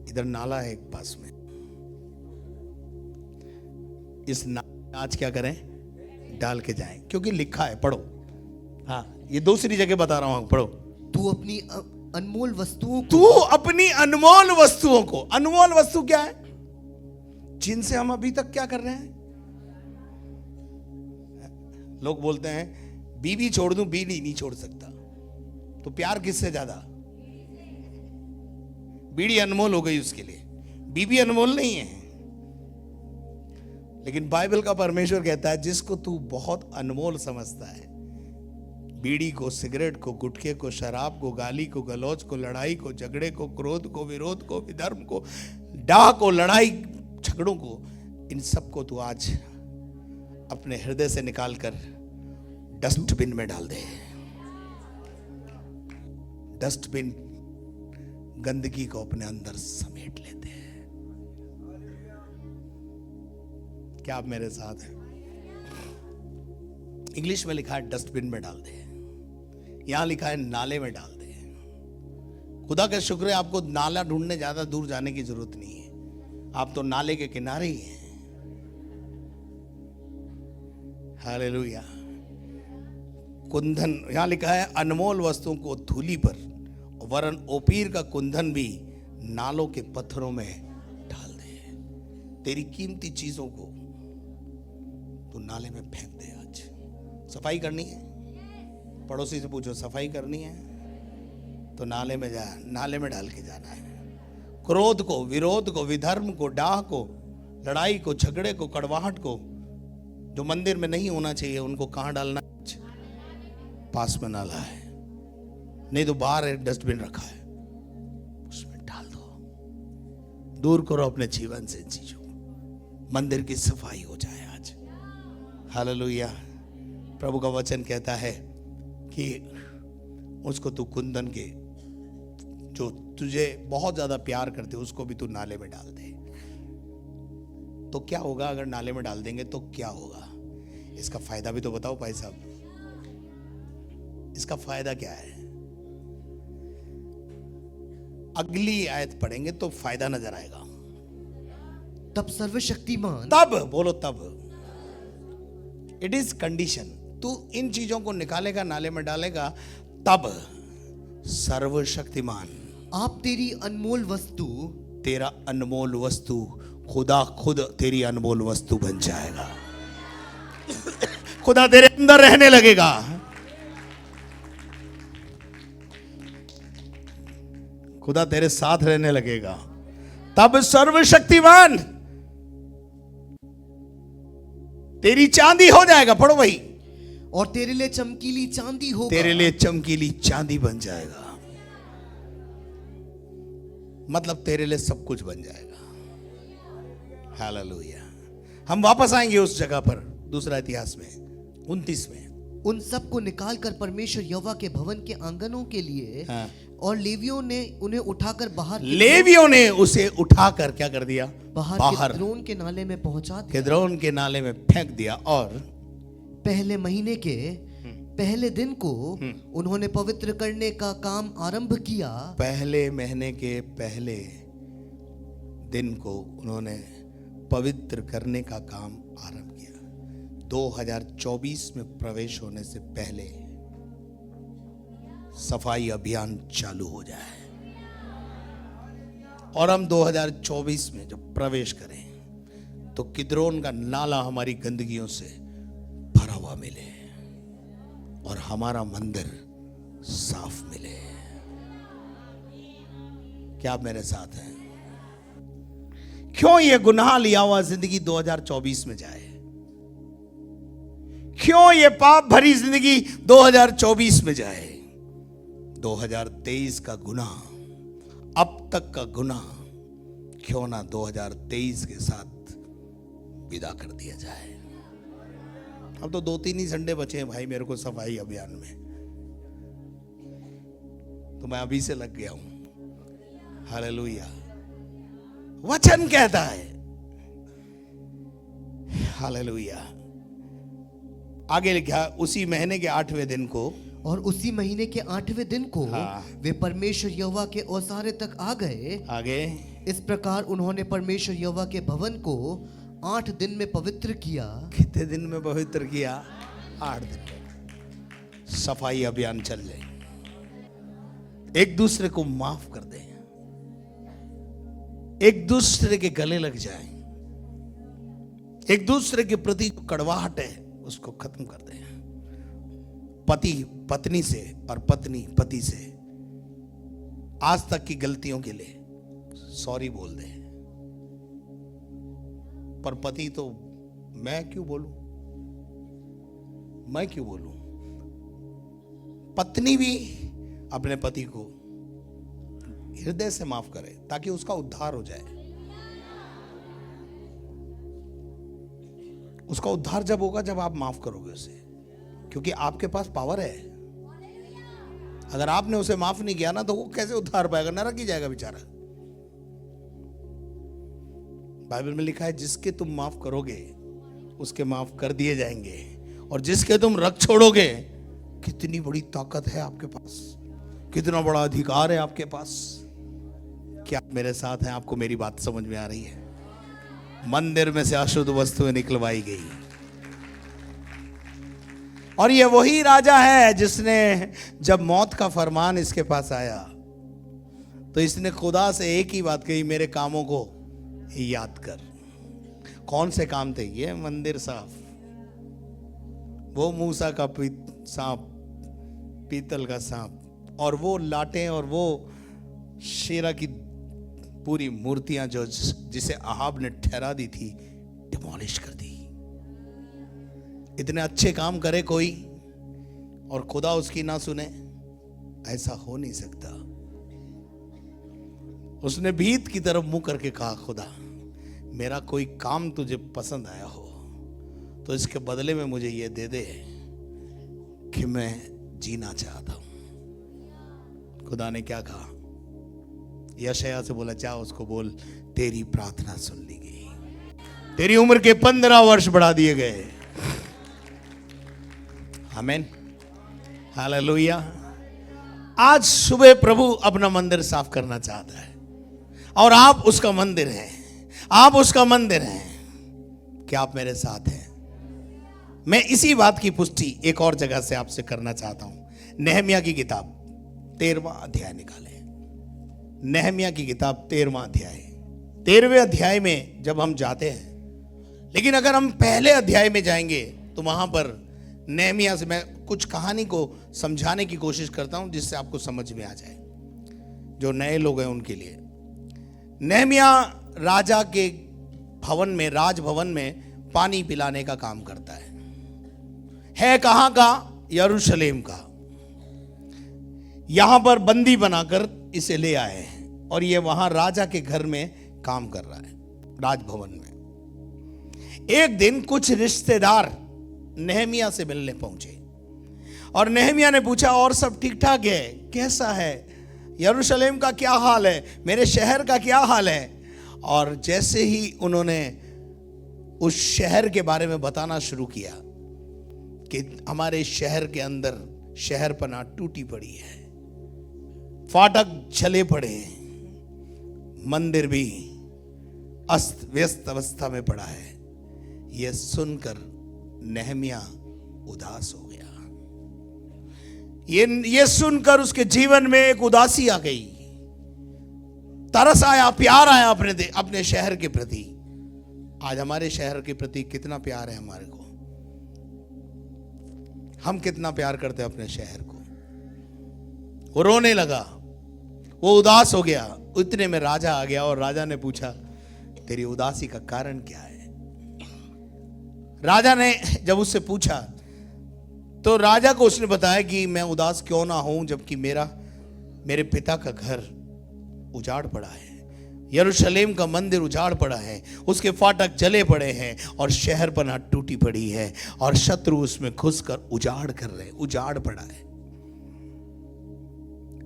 Speaker 2: इधर नाला है एक पास में, इस नाले आज क्या करें? डाल के जाएं, क्योंकि लिखा है, पढ़ो। हाँ, ये दूसरी जगह बता रहा हूं, पढ़ो।
Speaker 3: तू अपनी अनमोल वस्तुओं को,
Speaker 2: तू अपनी अनमोल वस्तुओं को, अनमोल वस्तु क्या है? जिनसे हम अभी तक क्या कर रहे हैं? लोग बोलते हैं बीवी छोड़ दूं, बीड़ी नहीं छोड़ सकता, तो प्यार किससे ज्यादा? बीड़ी अनमोल हो गई उसके लिए, बीबी अनमोल नहीं है। लेकिन बाइबल का परमेश्वर कहता है, जिसको तू बहुत अनमोल समझता है, बीड़ी को, सिगरेट को, गुटखे को, शराब को, गाली को, गलौज को, लड़ाई को, झगड़े को, क्रोध को, विरोध को, विधर्म को, डाह को, लड़ाई झगड़ों को, इन सब को तू आज अपने हृदय से निकालकर डस्टबिन में डाल दे। डस्टबिन गंदगी को अपने अंदर समेट लेते हैं। क्या आप मेरे साथ हैं? इंग्लिश में लिखा है डस्टबिन में डाल दे, यहां लिखा है नाले में डाल दे। खुदा का शुक्र है, आपको नाला ढूंढने ज्यादा दूर जाने की जरूरत नहीं है, आप तो नाले के किनारे ही हैं। हालेलुया। कुंदन, यहां लिखा है अनमोल वस्तुओं को धूली पर, वरन ओपीर का कुंदन भी नालों के पत्थरों में डाल दे। तेरी कीमती चीजों को तू नाले में फेंक दे। आज सफाई करनी है, पड़ोसी से पूछो, सफाई करनी है तो नाले में जा, नाले में डाल के जाना है। क्रोध को, विरोध को, विधर्म को, डाह को, लड़ाई को, झगड़े को, कड़वाहट को, जो मंदिर में नहीं होना चाहिए, उनको कहां डालना? पास में नाला है, नहीं तो बाहर एक डस्टबिन रखा है, उसमें डाल दो। दूर करो अपने जीवन से चीजों, मंदिर की सफाई हो जाए आज। हालेलुया। प्रभु का वचन कहता है कि उसको तू कुंदन के, जो तुझे बहुत ज्यादा प्यार करते उसको भी तू नाले में डाल दे। तो क्या होगा अगर नाले में डाल देंगे? तो क्या होगा? इसका फायदा भी तो बताओ भाई साहब, इसका फायदा क्या है? अगली आयत पढ़ेंगे तो फायदा नजर आएगा।
Speaker 3: तब सर्वशक्तिमान,
Speaker 2: तब बोलो, तब, इट इज कंडीशन, तू इन चीजों को निकालेगा, नाले में डालेगा, तब सर्वशक्तिमान
Speaker 3: आप तेरी अनमोल वस्तु,
Speaker 2: तेरा अनमोल वस्तु, खुदा खुद तेरी अनमोल वस्तु बन जाएगा। खुदा तेरे अंदर रहने लगेगा। खुदा तेरे साथ रहने लगेगा। तब सर्वशक्तिमान तेरी चांदी हो जाएगा। पढ़ो भाई,
Speaker 3: और तेरे लिए चमकीली चांदी होगा।
Speaker 2: तेरे लिए चमकीली चांदी बन जाएगा, मतलब तेरे लिए सब कुछ बन जाएगा। हालेलुया। हम वापस आएंगे उस जगह पर, दूसरा इतिहास में 29 में।
Speaker 3: उन सबको निकालकर परमेश्वर यहोवा के भवन के आंगनों के लिए,
Speaker 2: हाँ।
Speaker 3: और लेवियों ने उन्हें उठाकर बाहर
Speaker 2: लेवियों ने उसे उठाकर क्या कर दिया?
Speaker 3: बाहर किद्रोन के नाले में पहुंचा दिया।
Speaker 2: किद्रोन के नाले में फेंक दिया। और
Speaker 3: पहले महीने के पहले दिन को उन्होंने पवित्र करने का काम आरंभ किया।
Speaker 2: पहले महीने के पहले दिन को उन्होंने पवित्र करने का काम आरंभ किया। 2024 में प्रवेश होने से पहले सफाई अभियान चालू हो जाए, और हम 2024 में जब प्रवेश करें तो किद्रोन का नाला हमारी गंदगियों से भरा हुआ मिले और हमारा मंदिर साफ मिले। क्या आप मेरे साथ हैं? क्यों ये गुनाह लिया हुआ जिंदगी 2024 में जाए? क्यों ये पाप भरी जिंदगी 2024 में जाए? 2023 का गुनाह, अब तक का गुनाह क्यों ना 2023 के साथ विदा कर दिया जाए। अब तो 2-3 ही संडे बचे हैं भाई मेरे को सफाई अभियान में, तो मैं अभी से लग गया हूं। हालेलुया। वचन कहता है, हालेलुया। आगे लिखा, उसी महीने के 8वें दिन को,
Speaker 3: और उसी महीने के 8वें दिन को
Speaker 2: हाँ।
Speaker 3: वे परमेश्वर यहोवा के ओसारे तक आ गए।
Speaker 2: आगे
Speaker 3: इस प्रकार उन्होंने परमेश्वर यहोवा के भवन को 8 दिन में पवित्र किया।
Speaker 2: कितने दिन में पवित्र किया? 8 दिन में। सफाई अभियान चल जाए, एक दूसरे को माफ कर दें, एक दूसरे के गले लग जाएं, एक दूसरे के प्रति कड़वाहट है उसको खत्म कर दें। पति पत्नी से और पत्नी पति से आज तक की गलतियों के लिए सॉरी बोल दे। पर पति तो मैं क्यों बोलूं, मैं क्यों बोलूं? पत्नी भी अपने पति को हृदय से माफ करे ताकि उसका उद्धार हो जाए। उसका उद्धार जब होगा जब आप माफ करोगे उसे, क्योंकि आपके पास पावर है। अगर आपने उसे माफ नहीं किया ना तो वो कैसे उद्धार पाएगा? नरक ही जाएगा बेचारा। बाइबल में लिखा है, जिसके तुम माफ करोगे उसके माफ कर दिए जाएंगे, और जिसके तुम रख छोड़ोगे, कितनी बड़ी ताकत है आपके पास, कितना बड़ा अधिकार है आपके पास। क्या आप मेरे साथ हैं? आपको मेरी बात समझ में आ रही है? मंदिर में से अशुद्ध वस्तुएं निकलवाई गई, और ये वही राजा है जिसने जब मौत का फरमान इसके पास आया तो इसने खुदा से एक ही बात कही, मेरे कामों को याद कर। कौन से काम थे ये? मंदिर साफ, वो मूसा का सांप, पीतल का सांप, और वो लाटें, और वो शेरा की पूरी मूर्तियां जो जिसे अहाब ने ठहरा दी थी, डिमोलिश कर दी। इतने अच्छे काम करे कोई और खुदा उसकी ना सुने, ऐसा हो नहीं सकता। उसने भीत की तरफ मुंह करके कहा, खुदा मेरा कोई काम तुझे पसंद आया हो तो इसके बदले में मुझे ये दे दे कि मैं जीना चाहता हूं। खुदा ने क्या कहा? यशायाह से बोला, जा उसको बोल तेरी प्रार्थना सुन ली गई, तेरी उम्र के 15 वर्ष बढ़ा दिए गए। आमीन, हालेलुया। आज सुबह प्रभु अपना मंदिर साफ करना चाहता है, और आप उसका मंदिर हैं, आप उसका मंदिर हैं। क्या आप मेरे साथ हैं? मैं इसी बात की पुष्टि एक और जगह से आपसे करना चाहता हूं। नेहमिया की किताब 13वां अध्याय निकालें। नेहमिया की किताब 13वां अध्याय। 13वें अध्याय में जब हम जाते हैं, लेकिन अगर हम पहले अध्याय में जाएंगे तो वहां पर नेहमिया से मैं कुछ कहानी को समझाने की कोशिश करता हूं जिससे आपको समझ में आ जाए, जो नए लोग हैं उनके लिए। नेहमिया राजा के भवन में, राजभवन में पानी पिलाने का काम करता है कहां का? यरूशलेम का। यहां पर बंदी बनाकर इसे ले आए हैं और ये वहां राजा के घर में काम कर रहा है, राजभवन में। एक दिन कुछ रिश्तेदार नेहमिया से मिलने पहुंचे और नेहमिया ने पूछा, और सब ठीक ठाक है? कैसा है? यरूशलेम का क्या हाल है? मेरे शहर का क्या हाल है? और जैसे ही उन्होंने उस शहर के बारे में बताना शुरू किया कि हमारे शहर के अंदर शहरपनाह टूटी पड़ी है, फाटक चले पड़े हैं, मंदिर भी अस्त व्यस्त अवस्था में पड़ा है, यह सुनकर नेहमिया उदास हो गया। ये सुनकर उसके जीवन में एक उदासी आ गई, तरस आया, प्यार आया अपने शहर के प्रति। आज हमारे शहर के प्रति कितना प्यार है हमारे को? हम कितना प्यार करते हैं अपने शहर को? वो रोने लगा, वो उदास हो गया। उतने में राजा आ गया और राजा ने पूछा, तेरी उदासी का कारण क्या है? राजा ने जब उससे पूछा तो राजा को उसने बताया कि मैं उदास क्यों ना हूं, जबकि मेरे पिता का घर उजाड़ पड़ा है, यरूशलेम का मंदिर उजाड़ पड़ा है, उसके फाटक जले पड़े हैं और शहरपनाह टूटी पड़ी है और शत्रु उसमें घुसकर उजाड़ कर रहे, उजाड़ पड़ा है।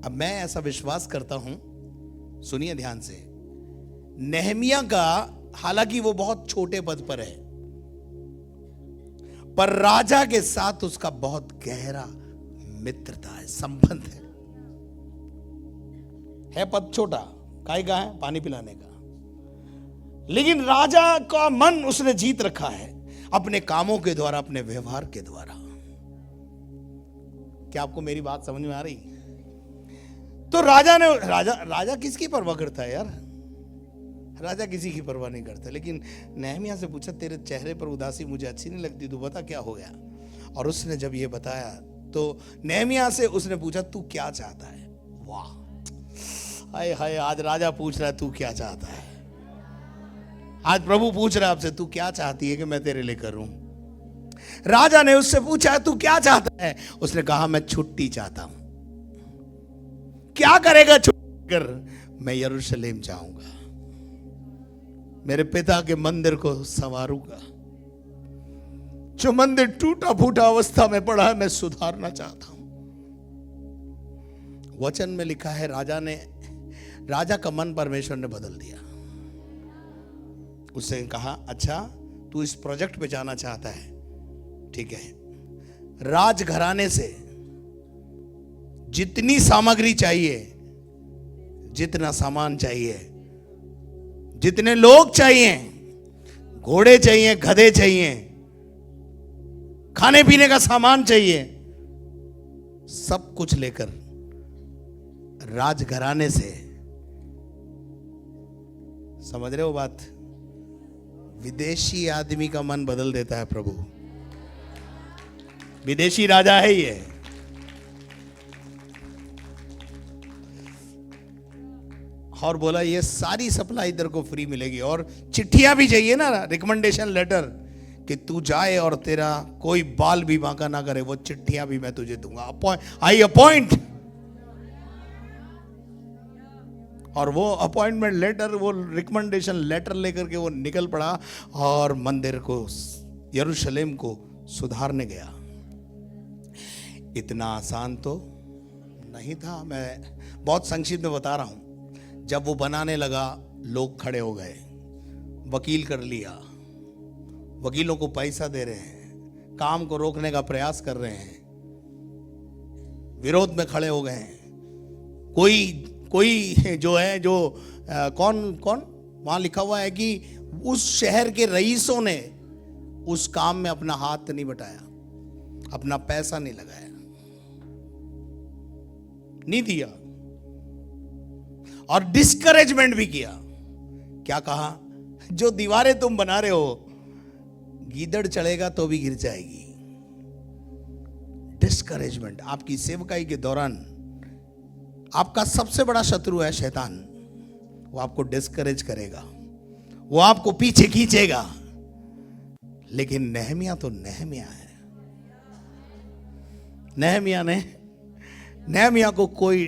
Speaker 2: अब मैं ऐसा विश्वास करता हूं, सुनिए ध्यान से, नेहमिया का, हालांकि वो बहुत छोटे पद पर है, पर राजा के साथ उसका बहुत गहरा मित्रता है, संबंध है पद छोटा, काहे का है? पानी पिलाने का। लेकिन राजा का मन उसने जीत रखा है अपने कामों के द्वारा, अपने व्यवहार के द्वारा। क्या आपको मेरी बात समझ में आ रही? तो राजा किसकी परवाह करता है यार? राजा किसी की परवाह नहीं करता। लेकिन नेहमिया से पूछा, तेरे चेहरे पर उदासी मुझे अच्छी नहीं लगती, तू बता क्या हो गया? और उसने जब ये बताया तो नेहमिया से उसने पूछा, तू क्या चाहता है? वाह, हाय हाय, आज राजा पूछ रहा है तू क्या चाहता है। आज प्रभु पूछ रहा है आपसे, तू क्या चाहती है कि मैं तेरे लिए करूं? राजा ने उससे पूछा, तू क्या चाहता है? उसने कहा, मैं छुट्टी चाहता हूं। क्या करेगा छुट्टी कर? मैं यरूशलेम जाऊंगा, मेरे पिता के मंदिर को संवारूंगा, जो मंदिर टूटा फूटा अवस्था में पड़ा है मैं सुधारना चाहता हूं। वचन में लिखा है, राजा का मन परमेश्वर ने बदल दिया। उससे कहा, अच्छा तू इस प्रोजेक्ट पे जाना चाहता है, ठीक है, राजघराने से जितनी सामग्री चाहिए, जितना सामान चाहिए, जितने लोग चाहिए, घोड़े चाहिए, गधे चाहिए, खाने पीने का सामान चाहिए, सब कुछ लेकर राजघराने से, समझ रहे हो बात? विदेशी आदमी का मन बदल देता है प्रभु। विदेशी राजा है ये। और बोला, ये सारी सप्लाई इधर को फ्री मिलेगी, और चिट्ठियां भी चाहिए ना, रिकमेंडेशन लेटर, कि तू जाए और तेरा कोई बाल भी बांका ना करे, वो चिट्ठियां भी मैं तुझे दूंगा। आई अपॉइंट। और वो अपॉइंटमेंट लेटर, वो रिकमेंडेशन लेटर लेकर के वो निकल पड़ा और मंदिर को, यरूशलेम को सुधारने गया। इतना आसान तो नहीं था, मैं बहुत संक्षिप्त में बता रहा हूं। जब वो बनाने लगा, लोग खड़े हो गए, वकील कर लिया, वकीलों को पैसा दे रहे हैं, काम को रोकने का प्रयास कर रहे हैं, विरोध में खड़े हो गए हैं। कोई जो है, कौन वहां लिखा हुआ है कि उस शहर के रईसों ने उस काम में अपना हाथ नहीं बटाया, अपना पैसा नहीं लगाया, नहीं दिया, और डिस्करेजमेंट भी किया। क्या कहा? जो दीवारें तुम बना रहे हो, गीदड़ चढ़ेगा तो भी गिर जाएगी। डिस्करेजमेंट। आपकी सेवकाई के दौरान आपका सबसे बड़ा शत्रु है शैतान। वो आपको डिस्करेज करेगा, वो आपको पीछे खींचेगा। लेकिन नेहमिया तो नेहमिया है। नेहमिया को कोई,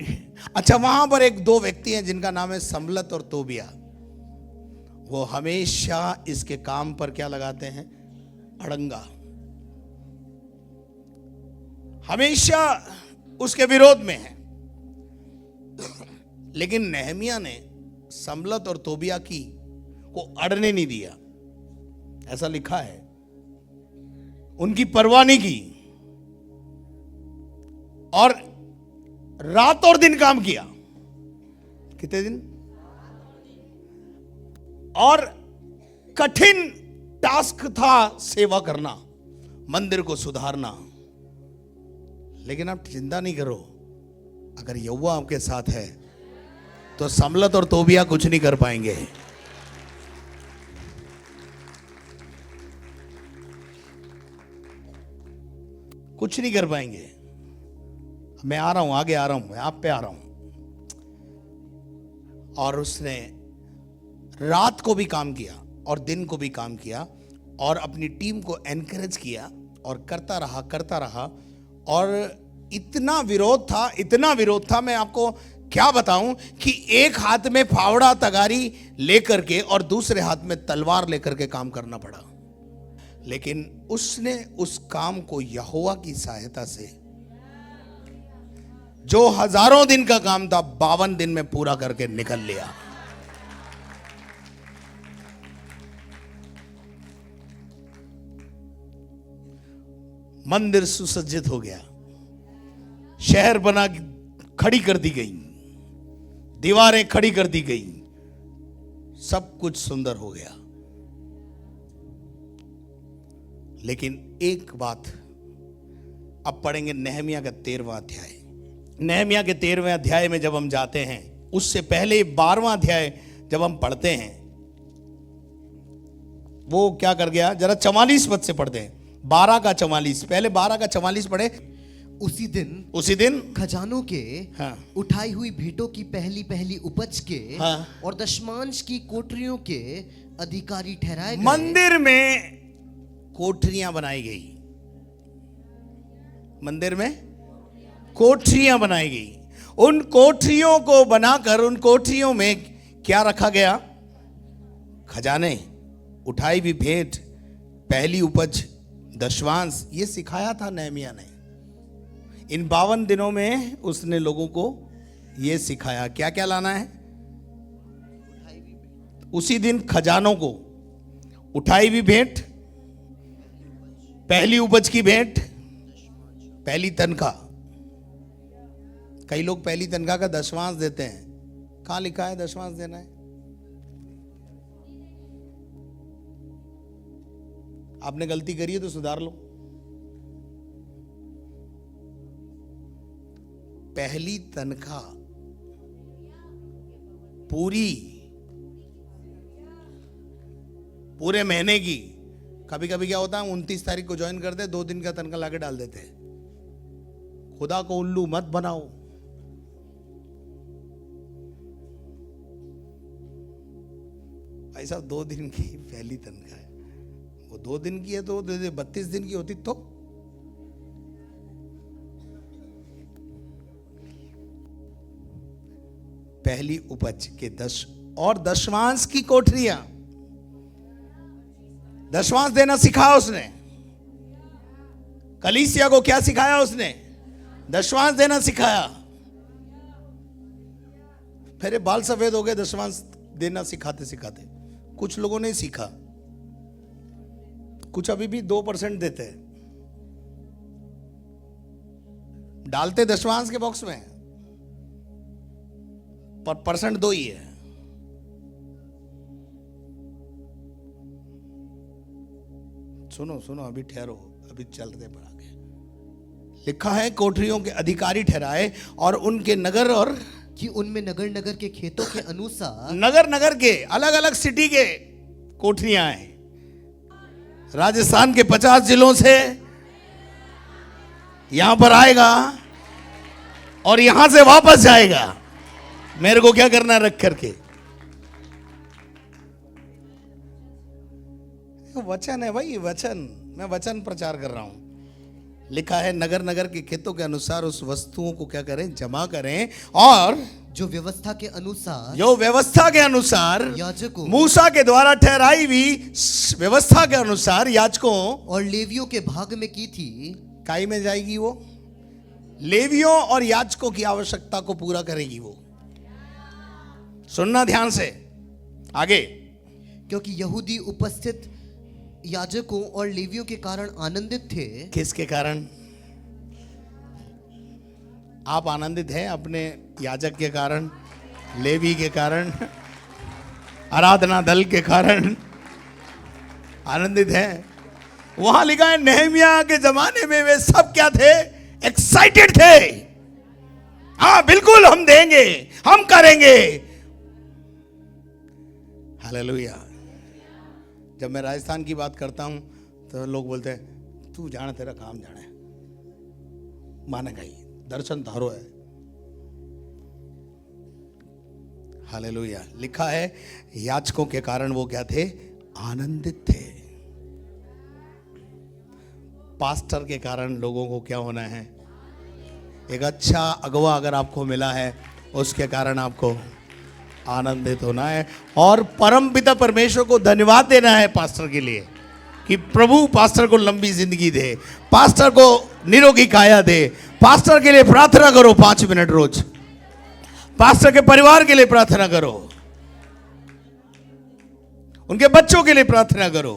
Speaker 2: अच्छा वहां पर एक दो व्यक्ति हैं जिनका नाम है सम्बलत और तोबिया। वो हमेशा इसके काम पर क्या लगाते हैं? अड़ंगा। हमेशा उसके विरोध में है। लेकिन नेहमिया ने सम्बलत और तोबिया को अड़ने नहीं दिया। ऐसा लिखा है, उनकी परवाह नहीं की और रात और दिन काम किया। कितने दिन? और कठिन टास्क था सेवा करना, मंदिर को सुधारना। लेकिन आप चिंता नहीं करो, अगर यहोवा आपके साथ है तो सम्बलत और तोबिया कुछ नहीं कर पाएंगे। कुछ नहीं कर पाएंगे। मैं आ रहा हूं, आगे आ रहा हूं, मैं आप पे आ रहा हूं। और उसने रात को भी काम किया और दिन को भी काम किया और अपनी टीम को एनकरेज किया और करता रहा। और इतना विरोध था, मैं आपको क्या बताऊं कि एक हाथ में फावड़ा तगारी लेकर के और दूसरे हाथ में तलवार लेकर के काम करना पड़ा। लेकिन उसने उस काम को यहोवा की सहायता से, जो हजारों दिन का काम था, 52 दिन में पूरा करके निकल लिया। मंदिर सुसज्जित हो गया, शहर बना खड़ी कर दी गई, दीवारें खड़ी कर दी गई, सब कुछ सुंदर हो गया। लेकिन एक बात, अब पढ़ेंगे नेहमिया का 13वां अध्याय। नेहमिया के 13वें अध्याय में जब हम जाते हैं, उससे पहले 12वां अध्याय जब हम पढ़ते हैं, वो क्या कर गया? जरा 44 पद से पढ़ते हैं, 12 का 44। पहले 12 का 44 पढ़े।
Speaker 3: उसी दिन
Speaker 2: खजानों
Speaker 3: के उठाई हुई भेंटों की पहली उपज के और दशमांश की कोठरियों के अधिकारी ठहराए गए।
Speaker 2: मंदिर में कोठरियां बनाई गई, मंदिर में कोठरियां बनाई गई। उन कोठरियों को बनाकर उन कोठरियों में क्या रखा गया? खजाने, उठाई हुई भेंट, पहली उपज, दशवांश। ये सिखाया था नेहमिया ने। इन 52 दिनों में उसने लोगों को ये सिखाया क्या क्या लाना है। उसी दिन खजानों को, उठाई हुई भेंट, पहली उपज की भेंट, पहली तनख्वाह। कई लोग पहली तनख्वाह का दशवांश देते हैं। कहां लिखा है दशवांश देना है? आपने गलती करी है तो सुधार लो। पहली तनख्वाह पूरे महीने की। कभी कभी क्या होता है, 29 तारीख को ज्वाइन करते, 2 दिन का तनख्वाह लाके डाल देते हैं। खुदा को उल्लू मत बनाओ। भाई साहब 2 दिन की पहली तनख्वाह है, वो 2 दिन की है तो 32 दिन की होती तो। पहली उपज के 10 और दशवांश की कोठरियां। दशवांश देना सिखाया उसने। कलीसिया को क्या सिखाया उसने? दशवांश देना सिखाया। मेरे बाल सफेद हो गए दशवांश देना सिखाते सिखाते। कुछ लोगों ने सीखा, कुछ अभी भी 2% देते हैं, डालते दशवांश के बॉक्स में, पर परसेंट 2 ही है। सुनो अभी ठहरो, अभी चलते पड़ा के लिखा है, कोठरियों के अधिकारी ठहराए और उनके नगर, और
Speaker 3: कि उनमें नगर के खेतों के अनुसार,
Speaker 2: नगर के अलग अलग सिटी के कोठरियां हैं। राजस्थान के 50 जिलों से यहां पर आएगा और यहां से वापस जाएगा। मेरे को क्या करना है? रख करके वचन है भाई, वचन। मैं वचन प्रचार कर रहा हूं। लिखा है नगर नगर के खेतों के अनुसार उस वस्तुओं को क्या करें, जमा करें, और
Speaker 3: जो व्यवस्था के अनुसार,
Speaker 2: जो व्यवस्था के अनुसार
Speaker 3: याजकों
Speaker 2: मूसा के द्वारा ठहराई हुई व्यवस्था के अनुसार याजकों
Speaker 3: और लेवियों के भाग में की थी,
Speaker 2: काई में जाएगी वो, लेवियों और याजकों की आवश्यकता को पूरा करेगी वो। सुनना ध्यान से आगे।
Speaker 3: क्योंकि यहूदी उपस्थित याजकों और लेवियों के कारण आनंदित थे।
Speaker 2: किसके कारण? आप आनंदित हैं अपने याजक के कारण, लेवी के कारण, आराधना दल के कारण आनंदित हैं। वहां लिखा है नेहमिया के जमाने में वे सब क्या थे? एक्साइटेड थे। हाँ बिल्कुल हम देंगे, हम करेंगे। हालेलुया। जब मैं राजस्थान की बात करता हूं तो लोग बोलते हैं तू जाने, तेरा काम जाने, मानेगा ही, दर्शन तारो है। हालेलुया। लिखा है याजकों के कारण वो क्या थे? आनंदित थे। पास्टर के कारण लोगों को क्या होना है? एक अच्छा अगवा अगर आपको मिला है, उसके कारण आपको आनंदित होना है और परम पिता परमेश्वर को धन्यवाद देना है पास्टर के लिए कि प्रभु पास्टर को लंबी जिंदगी दे, पास्टर को निरोगी काया दे। पास्टर के लिए प्रार्थना करो 5 मिनट रोज, पास्टर के परिवार के लिए प्रार्थना करो, उनके बच्चों के लिए प्रार्थना करो,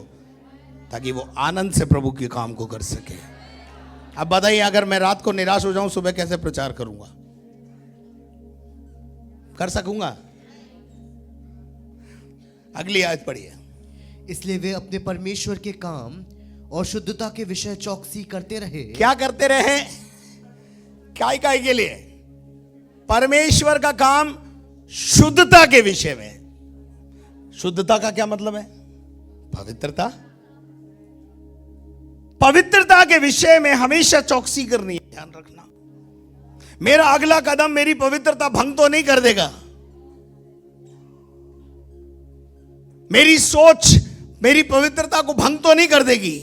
Speaker 2: ताकि वो आनंद से प्रभु के काम को कर सके। अब बताइए, अगर मैं रात को निराश हो जाऊं, सुबह कैसे प्रचार करूंगा? कर सकूंगा? अगली आयत पढ़िए।
Speaker 3: इसलिए वे अपने परमेश्वर के काम और शुद्धता के विषय चौकसी करते रहे।
Speaker 2: क्या करते रहे? काय के लिए? परमेश्वर का काम शुद्धता के विषय में। शुद्धता का क्या मतलब है? पवित्रता। पवित्रता के विषय में हमेशा चौकसी करनी है, ध्यान रखना। मेरा अगला कदम मेरी पवित्रता भंग तो नहीं कर देगा। मेरी सोच मेरी पवित्रता को भंग तो नहीं कर देगी।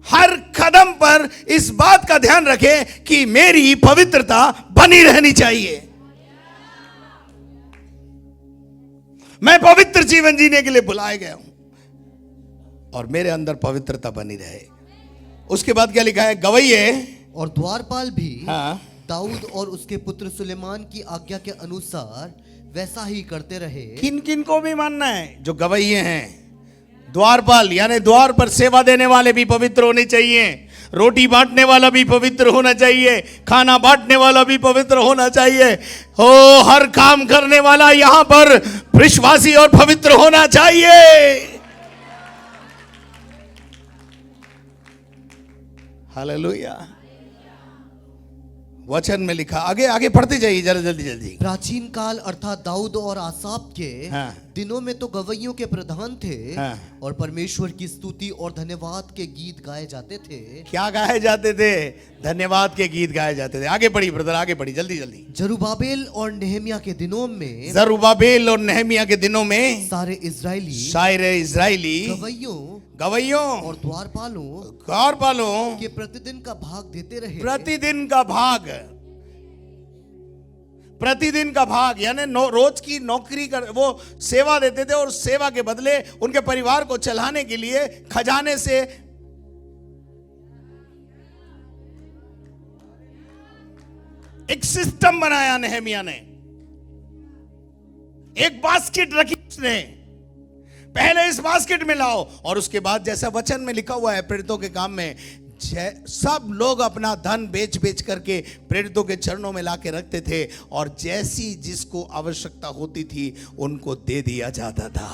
Speaker 2: हर कदम पर इस बात का ध्यान रखें कि मेरी पवित्रता बनी रहनी चाहिए। मैं पवित्र जीवन जीने के लिए बुलाया गया हूं और मेरे अंदर पवित्रता बनी रहे। उसके बाद क्या लिखा है? गवैये
Speaker 3: और द्वारपाल भी
Speaker 2: हाँ
Speaker 3: दाऊद और उसके पुत्र सुलेमान की आज्ञा के अनुसार वैसा ही करते रहे।
Speaker 2: किन किन को भी मानना है? जो गवैये हैं, द्वारपाल यानी द्वार पर सेवा देने वाले भी पवित्र होने चाहिए, रोटी बांटने वाला भी पवित्र होना चाहिए, खाना बांटने वाला भी पवित्र होना चाहिए। हो हर काम करने वाला यहां पर विश्वासी और पवित्र होना चाहिए। हालेलुया। वचन में लिखा, आगे आगे पढ़ते जाइए जरा, जल्दी जल्दी।
Speaker 3: प्राचीन काल अर्थात दाऊद और आसाप के
Speaker 2: हाँ।
Speaker 3: दिनों में तो गवैयों के प्रधान थे
Speaker 2: हाँ।
Speaker 3: और परमेश्वर की स्तुति और धन्यवाद के गीत गाए जाते थे।
Speaker 2: क्या गाए जाते थे? धन्यवाद के गीत गाए जाते थे। आगे पढ़ी ब्रदर, आगे पढ़ी जल्दी जल्दी।
Speaker 3: जरुब्बाबेल और नेहमिया के दिनों में,
Speaker 2: जरुब्बाबेल और नेहमिया के दिनों में
Speaker 3: सारे इजरायली
Speaker 2: गवैयों
Speaker 3: और द्वारपालों
Speaker 2: द्वारपालों
Speaker 3: के प्रतिदिन का भाग देते रहे।
Speaker 2: प्रतिदिन का भाग यानी रोज की नौकरी कर वो सेवा देते थे और सेवा के बदले उनके परिवार को चलाने के लिए खजाने से एक सिस्टम बनाया नेहमिया ने। एक बास्केट रखी उसने, पहले इस बास्केट में लाओ और उसके बाद जैसा वचन में लिखा हुआ है प्रेरितों के काम में, सब लोग अपना धन बेच बेच करके प्रेरितों के चरणों में लाके रखते थे और जैसी जिसको आवश्यकता होती थी उनको दे दिया जाता था।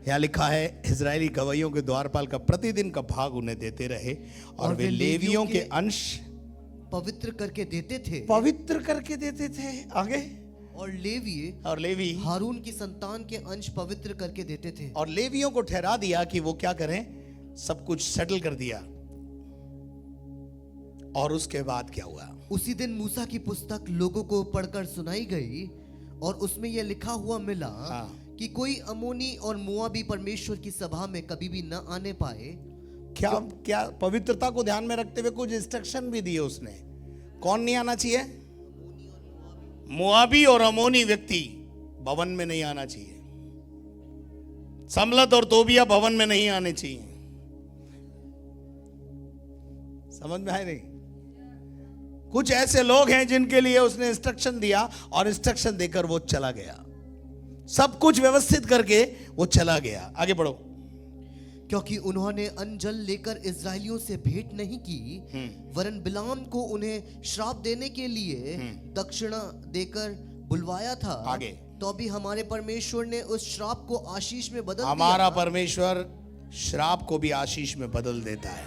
Speaker 2: यहाँ लिखा है इजरायली गवैयों के द्वारपाल का प्रतिदिन का भाग उन्हें देते रहे और वे लेवियों के अंश
Speaker 3: पवित्र करके देते थे।
Speaker 2: आगे
Speaker 3: और लेवी हारून की संतान के अंश पवित्र करके देते थे।
Speaker 2: और लेवियों को ठहरा दिया कि वो क्या करें, सब कुछ सेटल कर दिया। और उसके बाद क्या हुआ?
Speaker 3: उसी दिन मूसा की पुस्तक लोगों को पढ़कर सुनाई गई और उसमें यह लिखा हुआ मिला कि कोई अमोनी और मोआबी परमेश्वर की सभा में कभी भी न आने पाए।
Speaker 2: क्या क्या पवित्रता को ध्यान में रखते हुए कुछ इंस्ट्रक्शन भी दिए उसने। कौन नहीं आना चाहिए? मोआबी और अमोनी व्यक्ति भवन में नहीं आना चाहिए। समलत और तोबिया भवन में नहीं आने चाहिए। समझ में आए नहीं? कुछ ऐसे लोग हैं जिनके लिए उसने इंस्ट्रक्शन दिया और इंस्ट्रक्शन देकर वो चला गया, सब कुछ व्यवस्थित करके वो चला गया। आगे बढ़ो।
Speaker 3: क्योंकि उन्होंने अनजल लेकर इस्राएलियों से भेंट नहीं की, वरन बिलाम को उन्हें श्राप देने के लिए दक्षिणा देकर बुलवाया था।
Speaker 2: आगे।
Speaker 3: तो भी हमारे परमेश्वर ने उस श्राप को आशीष में बदल
Speaker 2: हमारा
Speaker 3: दिया।
Speaker 2: परमेश्वर श्राप को भी आशीष में बदल देता है।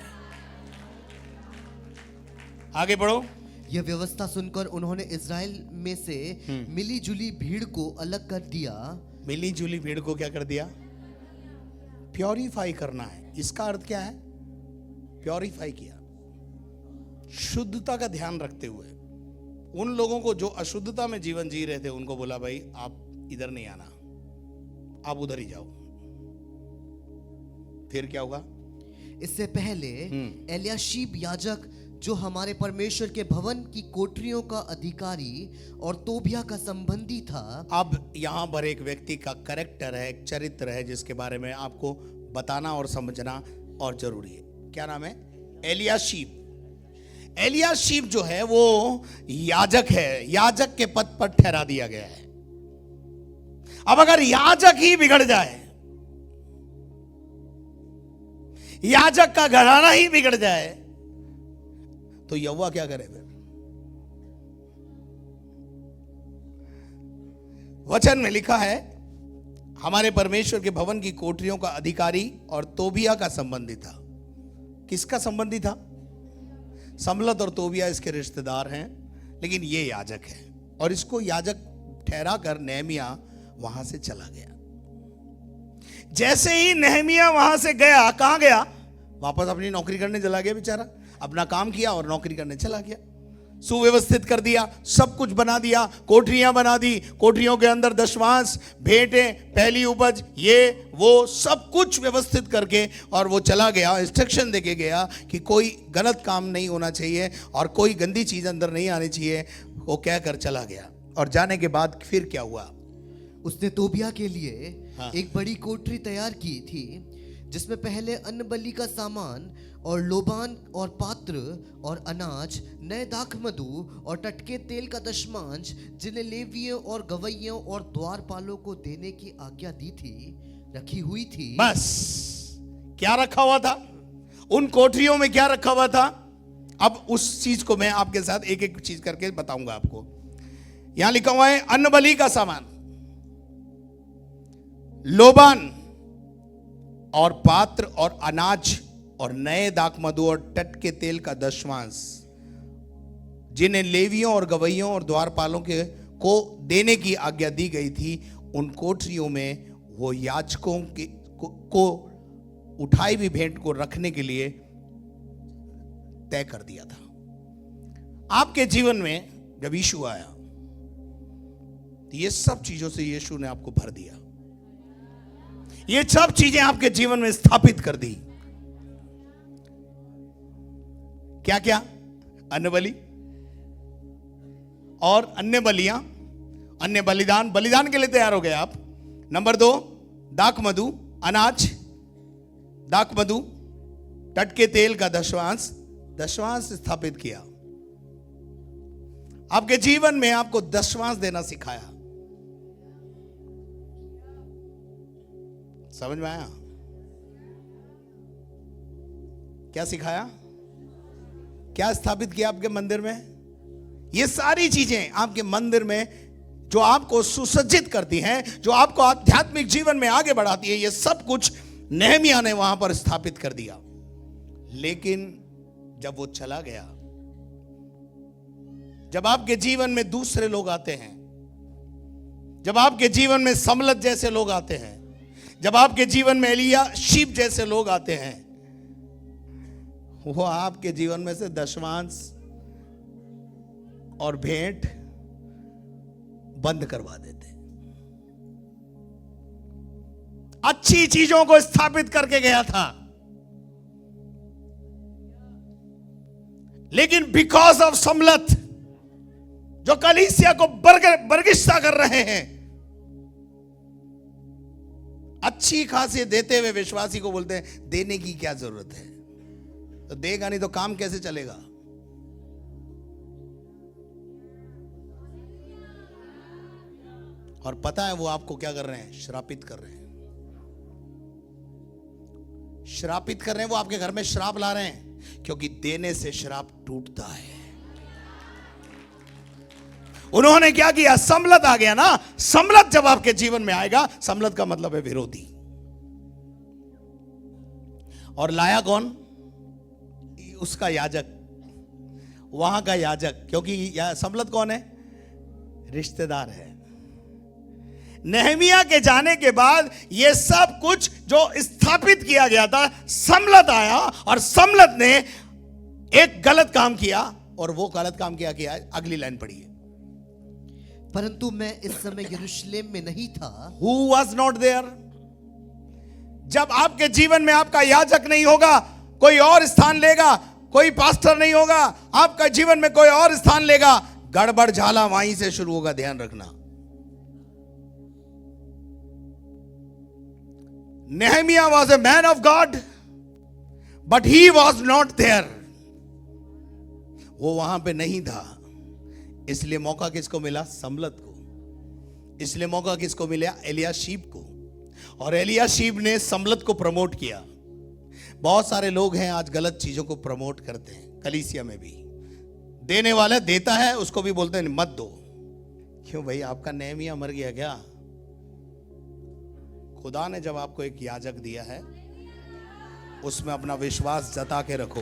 Speaker 2: आगे बढ़ो।
Speaker 3: यह व्यवस्था सुनकर उन्होंने इस्राएल में से मिली जुली भीड़ को अलग कर दिया।
Speaker 2: मिली जुली भीड़ को क्या कर दिया? प्योरीफाई करना है। इसका अर्थ क्या है? प्योरीफाई किया, शुद्धता का ध्यान रखते हुए। उन लोगों को जो अशुद्धता में जीवन जी रहे थे उनको बोला भाई आप इधर नहीं आना, आप उधर ही जाओ। फिर क्या होगा?
Speaker 3: इससे पहले एलियाशीब याजक जो हमारे परमेश्वर के भवन की कोठरियों का अधिकारी और तोबिया का संबंधी था।
Speaker 2: अब यहां पर एक व्यक्ति का कैरेक्टर है, एक चरित्र है जिसके बारे में आपको बताना और समझना और जरूरी है। क्या नाम है? एलियाशीब। एलियाशीब जो है वो याजक है, याजक के पद पर ठहरा दिया गया है। अब अगर याजक ही बिगड़ जाए, याजक का घराना ही बिगड़ जाए तो यहोवा क्या करे? फिर वचन में लिखा है हमारे परमेश्वर के भवन की कोठरियों का अधिकारी और तोबिया का संबंधी था। किसका संबंधी था? समलत और तोबिया इसके रिश्तेदार हैं, लेकिन ये याजक है और इसको याजक ठहरा कर नेहमिया वहां से चला गया। जैसे ही नेहमिया वहां से गया, कहां गया? वापस अपनी नौकरी करने चला गया बेचारा। अपना काम किया और नौकरी करने चला गया। सुव्यवस्थित कर दिया, सब कुछ बना दिया, कोठरियां बना दी, कोठरियों के अंदर दशमांश, भेंटें, पहली उपज, ये वो सब कुछ व्यवस्थित करके और वो चला गया। इंस्ट्रक्शन देके गया कि कोई गलत काम नहीं होना चाहिए और कोई गंदी चीज अंदर नहीं आनी चाहिए। वो कहकर चला गया। और जाने के बाद फिर क्या हुआ?
Speaker 3: उसने तोबिया के लिए एक बड़ी कोठरी तैयार की थी जिसमें पहले अन्न बलि का सामान और लोबान और पात्र और अनाज, नए दाखमधु और टटके तेल का दशमांश, जिन्हें लेवियों और गवैयों और द्वारपालों को देने की आज्ञा दी थी, रखी हुई थी।
Speaker 2: बस क्या रखा हुआ था उन कोठरियों में? क्या रखा हुआ था? अब उस चीज को मैं आपके साथ एक एक चीज करके बताऊंगा आपको। यहां लिखा हुआ है अन्न बलि का सामान, लोबान और पात्र और अनाज और नए दाखमधु और टटके तेल का दशमांश, जिन्हें लेवियों और गवैयों और द्वारपालों के को देने की आज्ञा दी गई थी, उन कोठरियों में वो याजकों के को उठाई हुई भेंट को रखने के लिए तय कर दिया था। आपके जीवन में जब यीशु आया तो ये सब चीजों से यीशु ने आपको भर दिया। ये सब चीजें आपके जीवन में स्थापित कर दी। क्या क्या? अन्न बलि और अन्य बलियां, अन्य बलिदान, बलिदान के लिए तैयार हो गए आप। नंबर 2 दाखमधु, अनाज, दाखमधु, टटके तेल का दशमांश स्थापित किया। आपके जीवन में आपको दशमांश देना सिखाया। समझ में आया? क्या सिखाया? क्या स्थापित किया आपके मंदिर में? ये सारी चीजें आपके मंदिर में जो आपको सुसज्जित करती हैं, जो आपको आध्यात्मिक जीवन में आगे बढ़ाती है, ये सब कुछ नेहमिया ने वहां पर स्थापित कर दिया। लेकिन जब वो चला गया, जब आपके जीवन में दूसरे लोग आते हैं, जब आपके जीवन में समलत जैसे लोग आते हैं, जब आपके जीवन में एलियाशीब जैसे लोग आते हैं, वो आपके जीवन में से दशमांश और भेंट बंद करवा देते। अच्छी चीजों को स्थापित करके गया था, लेकिन बिकॉज ऑफ समलत जो कलीसिया को बरगिश्ता कर रहे हैं, अच्छी खासी देते हुए विश्वासी को बोलते हैं देने की क्या जरूरत है, तो देगा नहीं तो काम कैसे चलेगा। और पता है वो आपको क्या कर रहे हैं, श्रापित कर रहे हैं, श्रापित कर रहे हैं। वो आपके घर में श्राप ला रहे हैं, क्योंकि देने से श्राप टूटता है। उन्होंने क्या किया, समलत आ गया ना। समलत जब आपके जीवन में आएगा, समलत का मतलब है विरोधी। और लाया कौन, उसका याजक, वहां का याजक, क्योंकि समलत कौन है, रिश्तेदार है। नेहमिया के जाने के बाद यह सब कुछ जो स्थापित किया गया था, समलत आया और समलत ने एक गलत काम किया, और वो गलत काम किया। अगली लाइन पढ़िए।
Speaker 3: परंतु मैं इस समय यरूशलेम में नहीं था।
Speaker 2: Who was not there? जब आपके जीवन में आपका याजक नहीं होगा, कोई और स्थान लेगा, कोई पास्टर नहीं होगा, आपका जीवन में कोई और स्थान लेगा, गड़बड़ झाला वहीं से शुरू होगा। ध्यान रखना, Nehemiah was a man of God, but he was not there. वो वहां पे नहीं था, इसलिए मौका किसको मिला, समलत को। इसलिए मौका किसको मिला, एलियाशीब को। और एलियाशीब ने समलत को प्रमोट किया। बहुत सारे लोग हैं आज गलत चीजों को प्रमोट करते हैं, कलीसिया में भी। देने वाला देता है, उसको भी बोलते हैं मत दो। क्यों भाई, आपका नेहमिया मर गया क्या? खुदा ने जब आपको एक याजक दिया है, उसमें अपना विश्वास जता के रखो।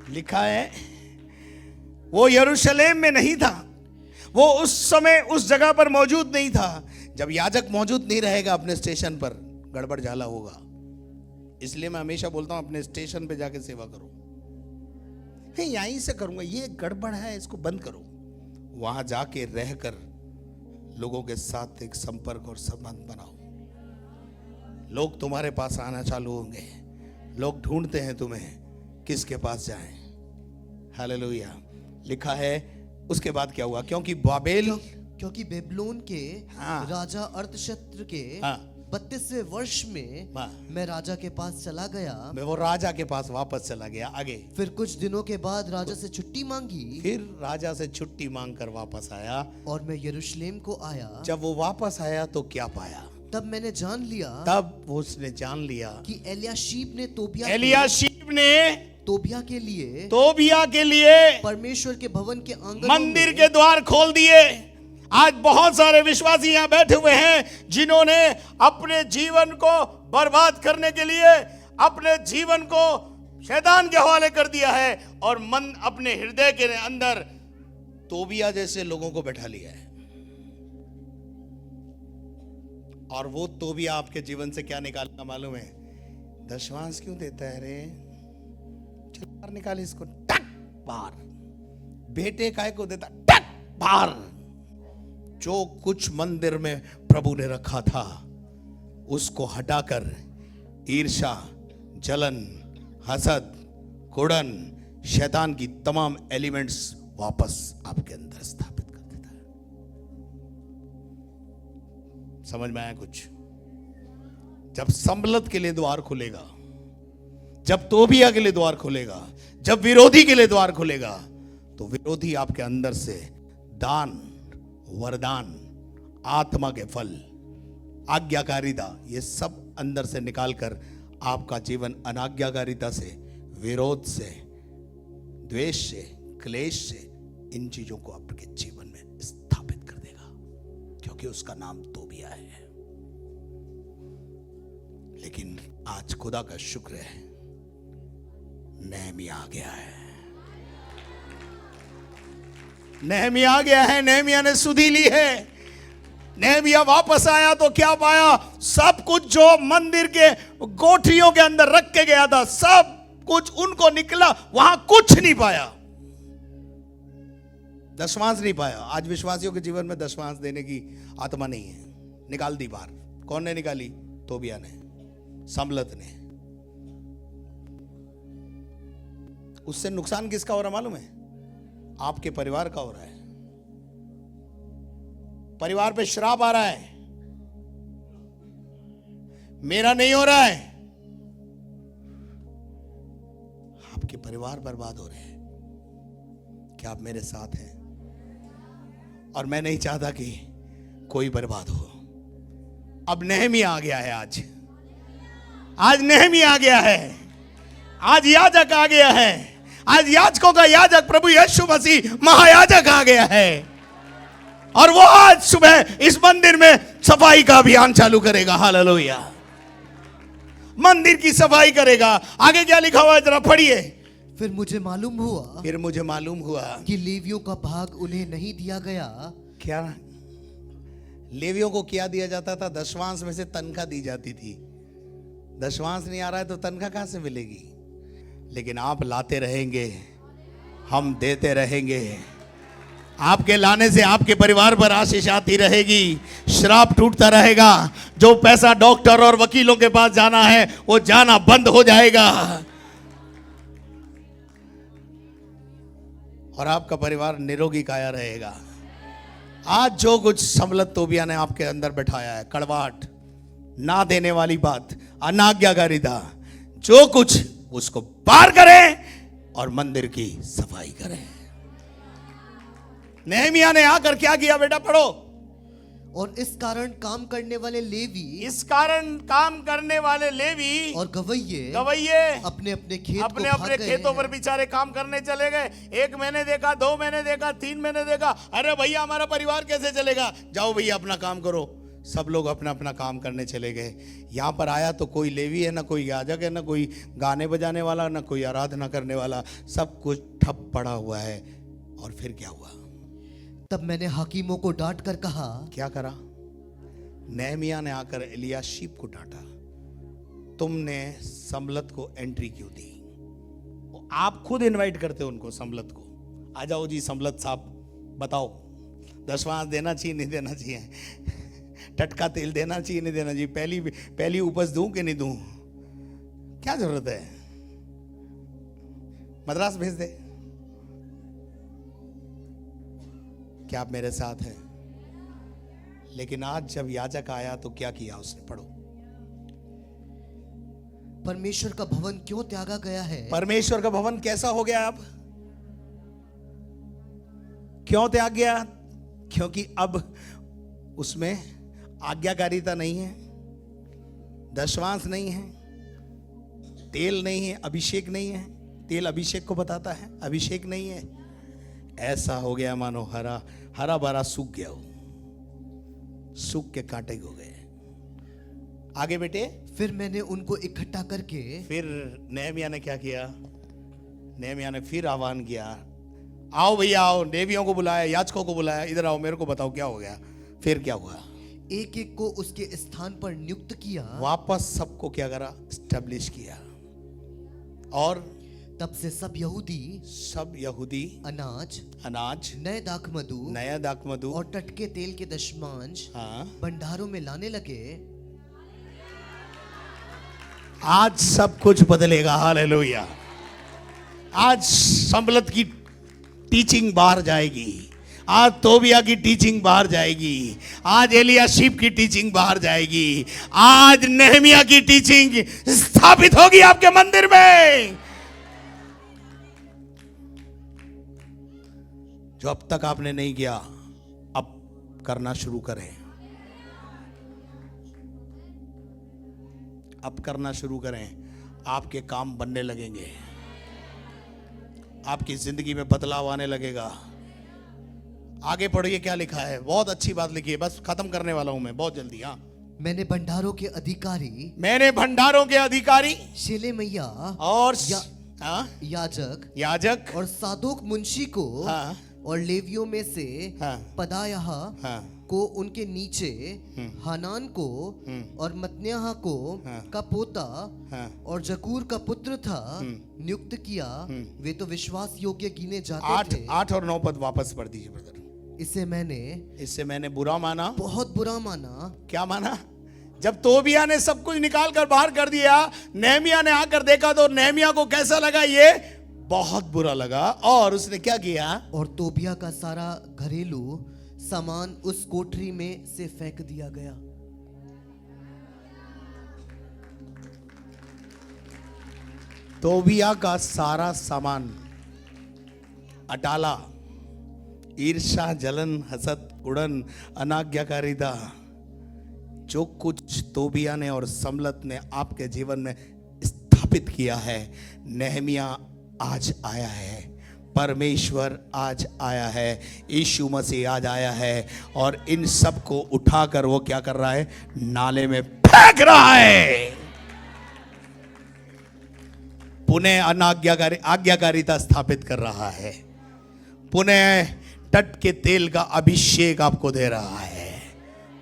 Speaker 2: लिखा है वो यरूशलेम में नहीं था, वो उस समय उस जगह पर मौजूद नहीं था। जब याजक मौजूद नहीं रहेगा अपने स्टेशन पर, गड़बड़ झाला होगा। इसलिए मैं हमेशा बोलता हूं अपने स्टेशन पे जाके सेवा करो। यहीं से करूंगा, ये गड़बड़ है, इसको बंद करो। वहां जाके रहकर लोगों के साथ एक संपर्क और संबंध बनाओ। लोग तुम्हारे पास आना चालू होंगे। लोग ढूंढते हैं तुम्हें, किसके पास जाएं। हालेलुया। लिखा है उसके बाद क्या हुआ, क्योंकि
Speaker 3: बेबीलोन के राजा अर्थशस्त्र के 32वें वर्ष में मैं राजा के पास चला गया।
Speaker 2: मैं वो राजा के पास वापस चला गया। आगे,
Speaker 3: फिर कुछ दिनों के बाद राजा से छुट्टी मांगी।
Speaker 2: फिर राजा से छुट्टी मांग कर वापस आया,
Speaker 3: और मैं यरूशलेम को आया।
Speaker 2: जब वो वापस आया तो क्या पाया,
Speaker 3: तब मैंने जान लिया,
Speaker 2: तब उसने जान लिया
Speaker 3: कि एलियाशीब ने तोबिया के लिए परमेश्वर के भवन के आंगन
Speaker 2: मंदिर के द्वार खोल दिए। आज बहुत सारे विश्वासी यहाँ बैठे हुए हैं जिन्होंने अपने जीवन को बर्बाद करने के लिए अपने जीवन को शैतान के हवाले कर दिया है, और मन अपने हृदय के अंदर तोबिया जैसे लोगों को बैठा लिया है। और वो तोबिया आपके जीवन से क्या निकालना मालूम है, दशवांश क्यों देता है रे, चल बाहर निकाल इसको, टक बाहर। बेटे काय को देता, टक बाहर। जो कुछ मंदिर में प्रभु ने रखा था उसको हटाकर ईर्ष्या, जलन, हसद, कुड़न, शैतान की तमाम एलिमेंट्स वापस आपके अंदर स्थापित कर देता है। समझ में आया कुछ? जब समलत के लिए द्वार खुलेगा, जब तोबिया के लिए द्वार खुलेगा, जब विरोधी के लिए द्वार खुलेगा, तो विरोधी आपके अंदर से दान, वरदान, आत्मा के फल, आज्ञाकारिता, ये सब अंदर से निकालकर आपका जीवन अनाज्ञाकारिता से, विरोध से, द्वेष से, क्लेश से, इन चीजों को आपके जीवन में स्थापित कर देगा, क्योंकि उसका नाम तोबिया है। लेकिन आज खुदा का शुक्र है, नेहमिया आ गया है। नेहमिया आ गया है, नेहमिया ने सुधि ली है। नेहमिया वापस आया तो क्या पाया, सब कुछ जो मंदिर के कोठरियों के अंदर रख के गया था, सब कुछ उनको निकला, वहां कुछ नहीं पाया। दशमांश नहीं पाया। आज विश्वासियों के जीवन में दशमांश देने की आत्मा नहीं है, निकाल दी बाहर। कौन ने निकाली? तोबिया ने, सम्बलत ने। उससे नुकसान किसका हो रहा मालूम है? आपके परिवार का हो रहा है। परिवार पे श्राप आ रहा है, मेरा नहीं हो रहा है, आपके परिवार बर्बाद हो रहे हैं। क्या आप मेरे साथ हैं? और मैं नहीं चाहता कि कोई बर्बाद हो। अब नेहमिया आ गया है। आज नेहमिया आ गया है। आज याजक आ गया है। आज याजकों का याजक प्रभु यीशु मसीह महायाजक आ गया है। और वो आज सुबह इस मंदिर में सफाई का अभियान चालू करेगा। हालेलुया। मंदिर की सफाई करेगा। आगे क्या लिखा हुआ है जरा पढ़िए।
Speaker 3: फिर मुझे मालूम हुआ कि लेवियों का भाग उन्हें नहीं दिया गया।
Speaker 2: क्या लेवियों को क्या दिया जाता था? दशमांश में से तनख्वाह दी जाती थी। दशमांश नहीं आ रहा है तो तनख्वाह कहां से मिलेगी? लेकिन आप लाते रहेंगे, हम देते रहेंगे। आपके लाने से आपके परिवार पर आशीष आती रहेगी, श्राप टूटता रहेगा। जो पैसा डॉक्टर और वकीलों के पास जाना है वो जाना बंद हो जाएगा और आपका परिवार निरोगी काया रहेगा। आज जो कुछ सम्बलत तोबिया ने आपके अंदर बैठाया है, कड़वाहट, ना देने वाली बात, अनाज्ञाकारिता, जो कुछ, उसको पार करें और मंदिर की सफाई करें। नेहमिया ने आकर क्या किया बेटा? पढ़ो।
Speaker 3: और इस कारण काम करने वाले लेवी और गवैये अपने अपने
Speaker 2: खेतों पर बेचारे काम करने चले गए। 1 महीने देखा, 2 महीने देखा, 3 महीने देखा। अरे भैया हमारा परिवार कैसे चलेगा? जाओ भैया अपना काम करो। सब लोग अपना अपना काम करने चले गए। यहाँ पर आया तो कोई लेवी है, ना कोई याजक है, ना कोई गाने बजाने वाला, ना कोई आराधना करने वाला। सब कुछ ठप पड़ा हुआ है। और फिर क्या हुआ?
Speaker 3: तब मैंने हाकिमों को डांट कर कहा।
Speaker 2: क्या करा? नेहमिया ने आकर एलियाशीब को डांटा, तुमने सम्बलत को एंट्री क्यों दी? आप खुद इनवाइट करते हो उनको, सम्बलत को। आ जाओ जी सम्बलत साहब, बताओ दशमांश देना चाहिए नहीं देना चाहिए? टटका तेल देना चाहिए नहीं देना चाहिए? पहली उपज दूं कि नहीं दूं? क्या जरूरत है? मद्रास भेज दे। क्या आप मेरे साथ हैं? लेकिन आज जब याजक आया तो क्या किया उसने? पढ़ो।
Speaker 3: परमेश्वर का भवन क्यों त्यागा गया है?
Speaker 2: परमेश्वर का भवन कैसा हो गया? अब क्यों त्याग गया? क्योंकि अब उसमें आज्ञाकारिता नहीं है, दशमांश नहीं है, तेल नहीं है, अभिषेक नहीं है। तेल अभिषेक को बताता है, अभिषेक नहीं है। ऐसा हो गया मानो हरा भरा सूख गया हो, सूख के कांटे हो गए। आगे बेटे।
Speaker 3: फिर मैंने उनको इकट्ठा करके,
Speaker 2: फिर नेहमिया ने क्या किया? नेहमिया ने फिर आह्वान किया, आओ भैया आओ। लेवियों को बुलाया, याजकों को बुलाया, इधर आओ, मेरे को बताओ क्या हो गया। फिर क्या हुआ?
Speaker 3: एक एक को उसके स्थान पर नियुक्त किया।
Speaker 2: वापस सबको क्या करा? स्टैब्लिश किया। और
Speaker 3: तब से सब यहूदी अनाज, नए दाखमधु और टटके तेल के दशमांश भंडारों में लाने लगे।
Speaker 2: आज सब कुछ बदलेगा। हालेलुया। आज सम्बलत की टीचिंग बाहर जाएगी, आज तोबिया की टीचिंग बाहर जाएगी, आज एलियाशीब की टीचिंग बाहर जाएगी, आज नेहमिया की टीचिंग स्थापित होगी आपके मंदिर में। जो अब तक आपने नहीं किया, अब करना शुरू करें। अब करना शुरू करें। आपके काम बनने लगेंगे, आपकी जिंदगी में बदलाव आने लगेगा। आगे पढ़िए क्या लिखा है। बहुत अच्छी बात लिखी है, बस खत्म करने वाला हूं मैं बहुत जल्दी। हाँ,
Speaker 3: मैंने भंडारों के अधिकारी
Speaker 2: शेलेमैया और
Speaker 3: याजक
Speaker 2: याजक
Speaker 3: और सादोक मुंशी को और लेवियों में से
Speaker 2: हाँ।
Speaker 3: पदायाह
Speaker 2: हाँ।
Speaker 3: को उनके नीचे, हानान को और मतन्याह को का पोता और जकूर का पुत्र था नियुक्त किया। वे तो विश्वास योग्य गिने जाते थे।
Speaker 2: 8 और 9 पद वापस पढ़ दीजिए ब्रदर।
Speaker 3: इससे मैंने
Speaker 2: बुरा माना।
Speaker 3: बहुत बुरा माना।
Speaker 2: क्या माना? जब तोबिया ने सब कुछ निकाल कर बाहर कर दिया, नेहमिया ने आकर देखा तो नेहमिया को कैसा लगा? ये बहुत बुरा लगा। और उसने क्या किया?
Speaker 3: और तोबिया का सारा घरेलू सामान उस कोठरी में से फेंक दिया गया।
Speaker 2: तोबिया का सारा सामान, अटाला, ईर्षा, जलन, हसद, उड़न, अनाज्ञाकारिता, जो कुछ तोबिया ने और सम्मलत ने आपके जीवन में स्थापित किया है, नेहमिया आज आया है, परमेश्वर आज आया है, यीशु मसीह आज आया है और इन सब को उठाकर वो क्या कर रहा है? नाले में फेंक रहा है। पुनः आज्ञाकारिता स्थापित कर रहा है, पुनः तट के तेल का अभिषेक आपको दे रहा है।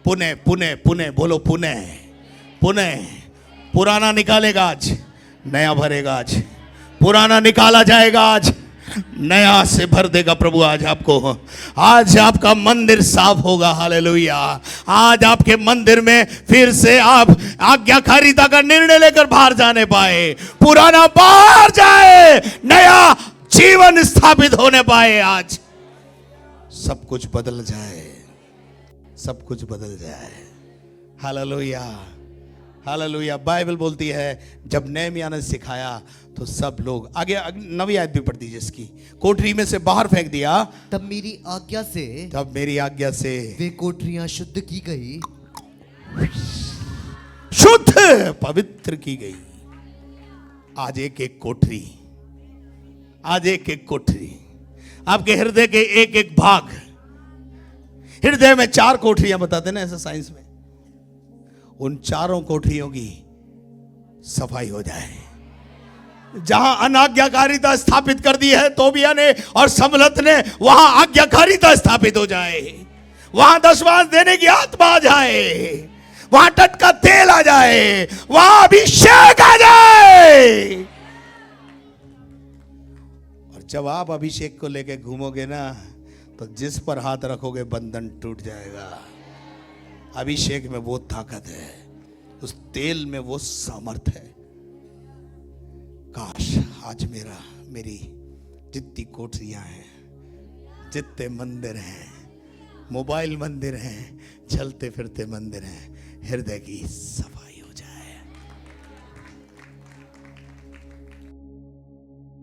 Speaker 2: पुनः पुनः पुनः बोलो, पुनः पुनः। पुराना निकालेगा आज, नया भरेगा आज। पुराना निकाला जाएगा आज, नया से भर देगा प्रभु आज आपको। आज आपका मंदिर साफ होगा। हालेलुया। आज आपके मंदिर में फिर से आप आज्ञाकारिता का निर्णय लेकर बाहर जाने पाए। पुराना बाहर जाए, नया जीवन स्थापित होने पाए। आज सब कुछ बदल जाए, सब कुछ बदल जाए। Hallelujah, hallelujah. बाइबल बोलती है जब नेहमिया ने सिखाया तो सब लोग आगे 9वीं आयत भी पढ़ दीजिए इसकी। कोठरी में से बाहर फेंक दिया,
Speaker 3: तब मेरी आज्ञा से वे कोठरियां शुद्ध की गई,
Speaker 2: शुद्ध पवित्र की गई। आज एक एक कोठरी, आज एक एक कोठरी, आपके हृदय के एक एक भाग। हृदय में 4 कोठरियां बताते ना ऐसा साइंस में, उन चारों कोठरियों की सफाई हो जाए। जहां अनाज्ञाकारिता स्थापित कर दी है तोबिया ने और सम्मलत ने, वहां आज्ञाकारिता स्थापित हो जाए। वहां दशवांश देने की आत्मा आ जाए, वहां तट का तेल आ जाए, वहां अभिषेक आ जाए। और जब आप अभिषेक को लेके घूमोगे ना, तो जिस पर हाथ रखोगे बंधन टूट जाएगा। अभिषेक में वो ताकत है, उस तेल में वो सामर्थ है। काश आज मेरी जितनी कोठरियां हैं, जितने मंदिर हैं, मोबाइल मंदिर हैं, चलते फिरते मंदिर हैं, हृदय की सफाई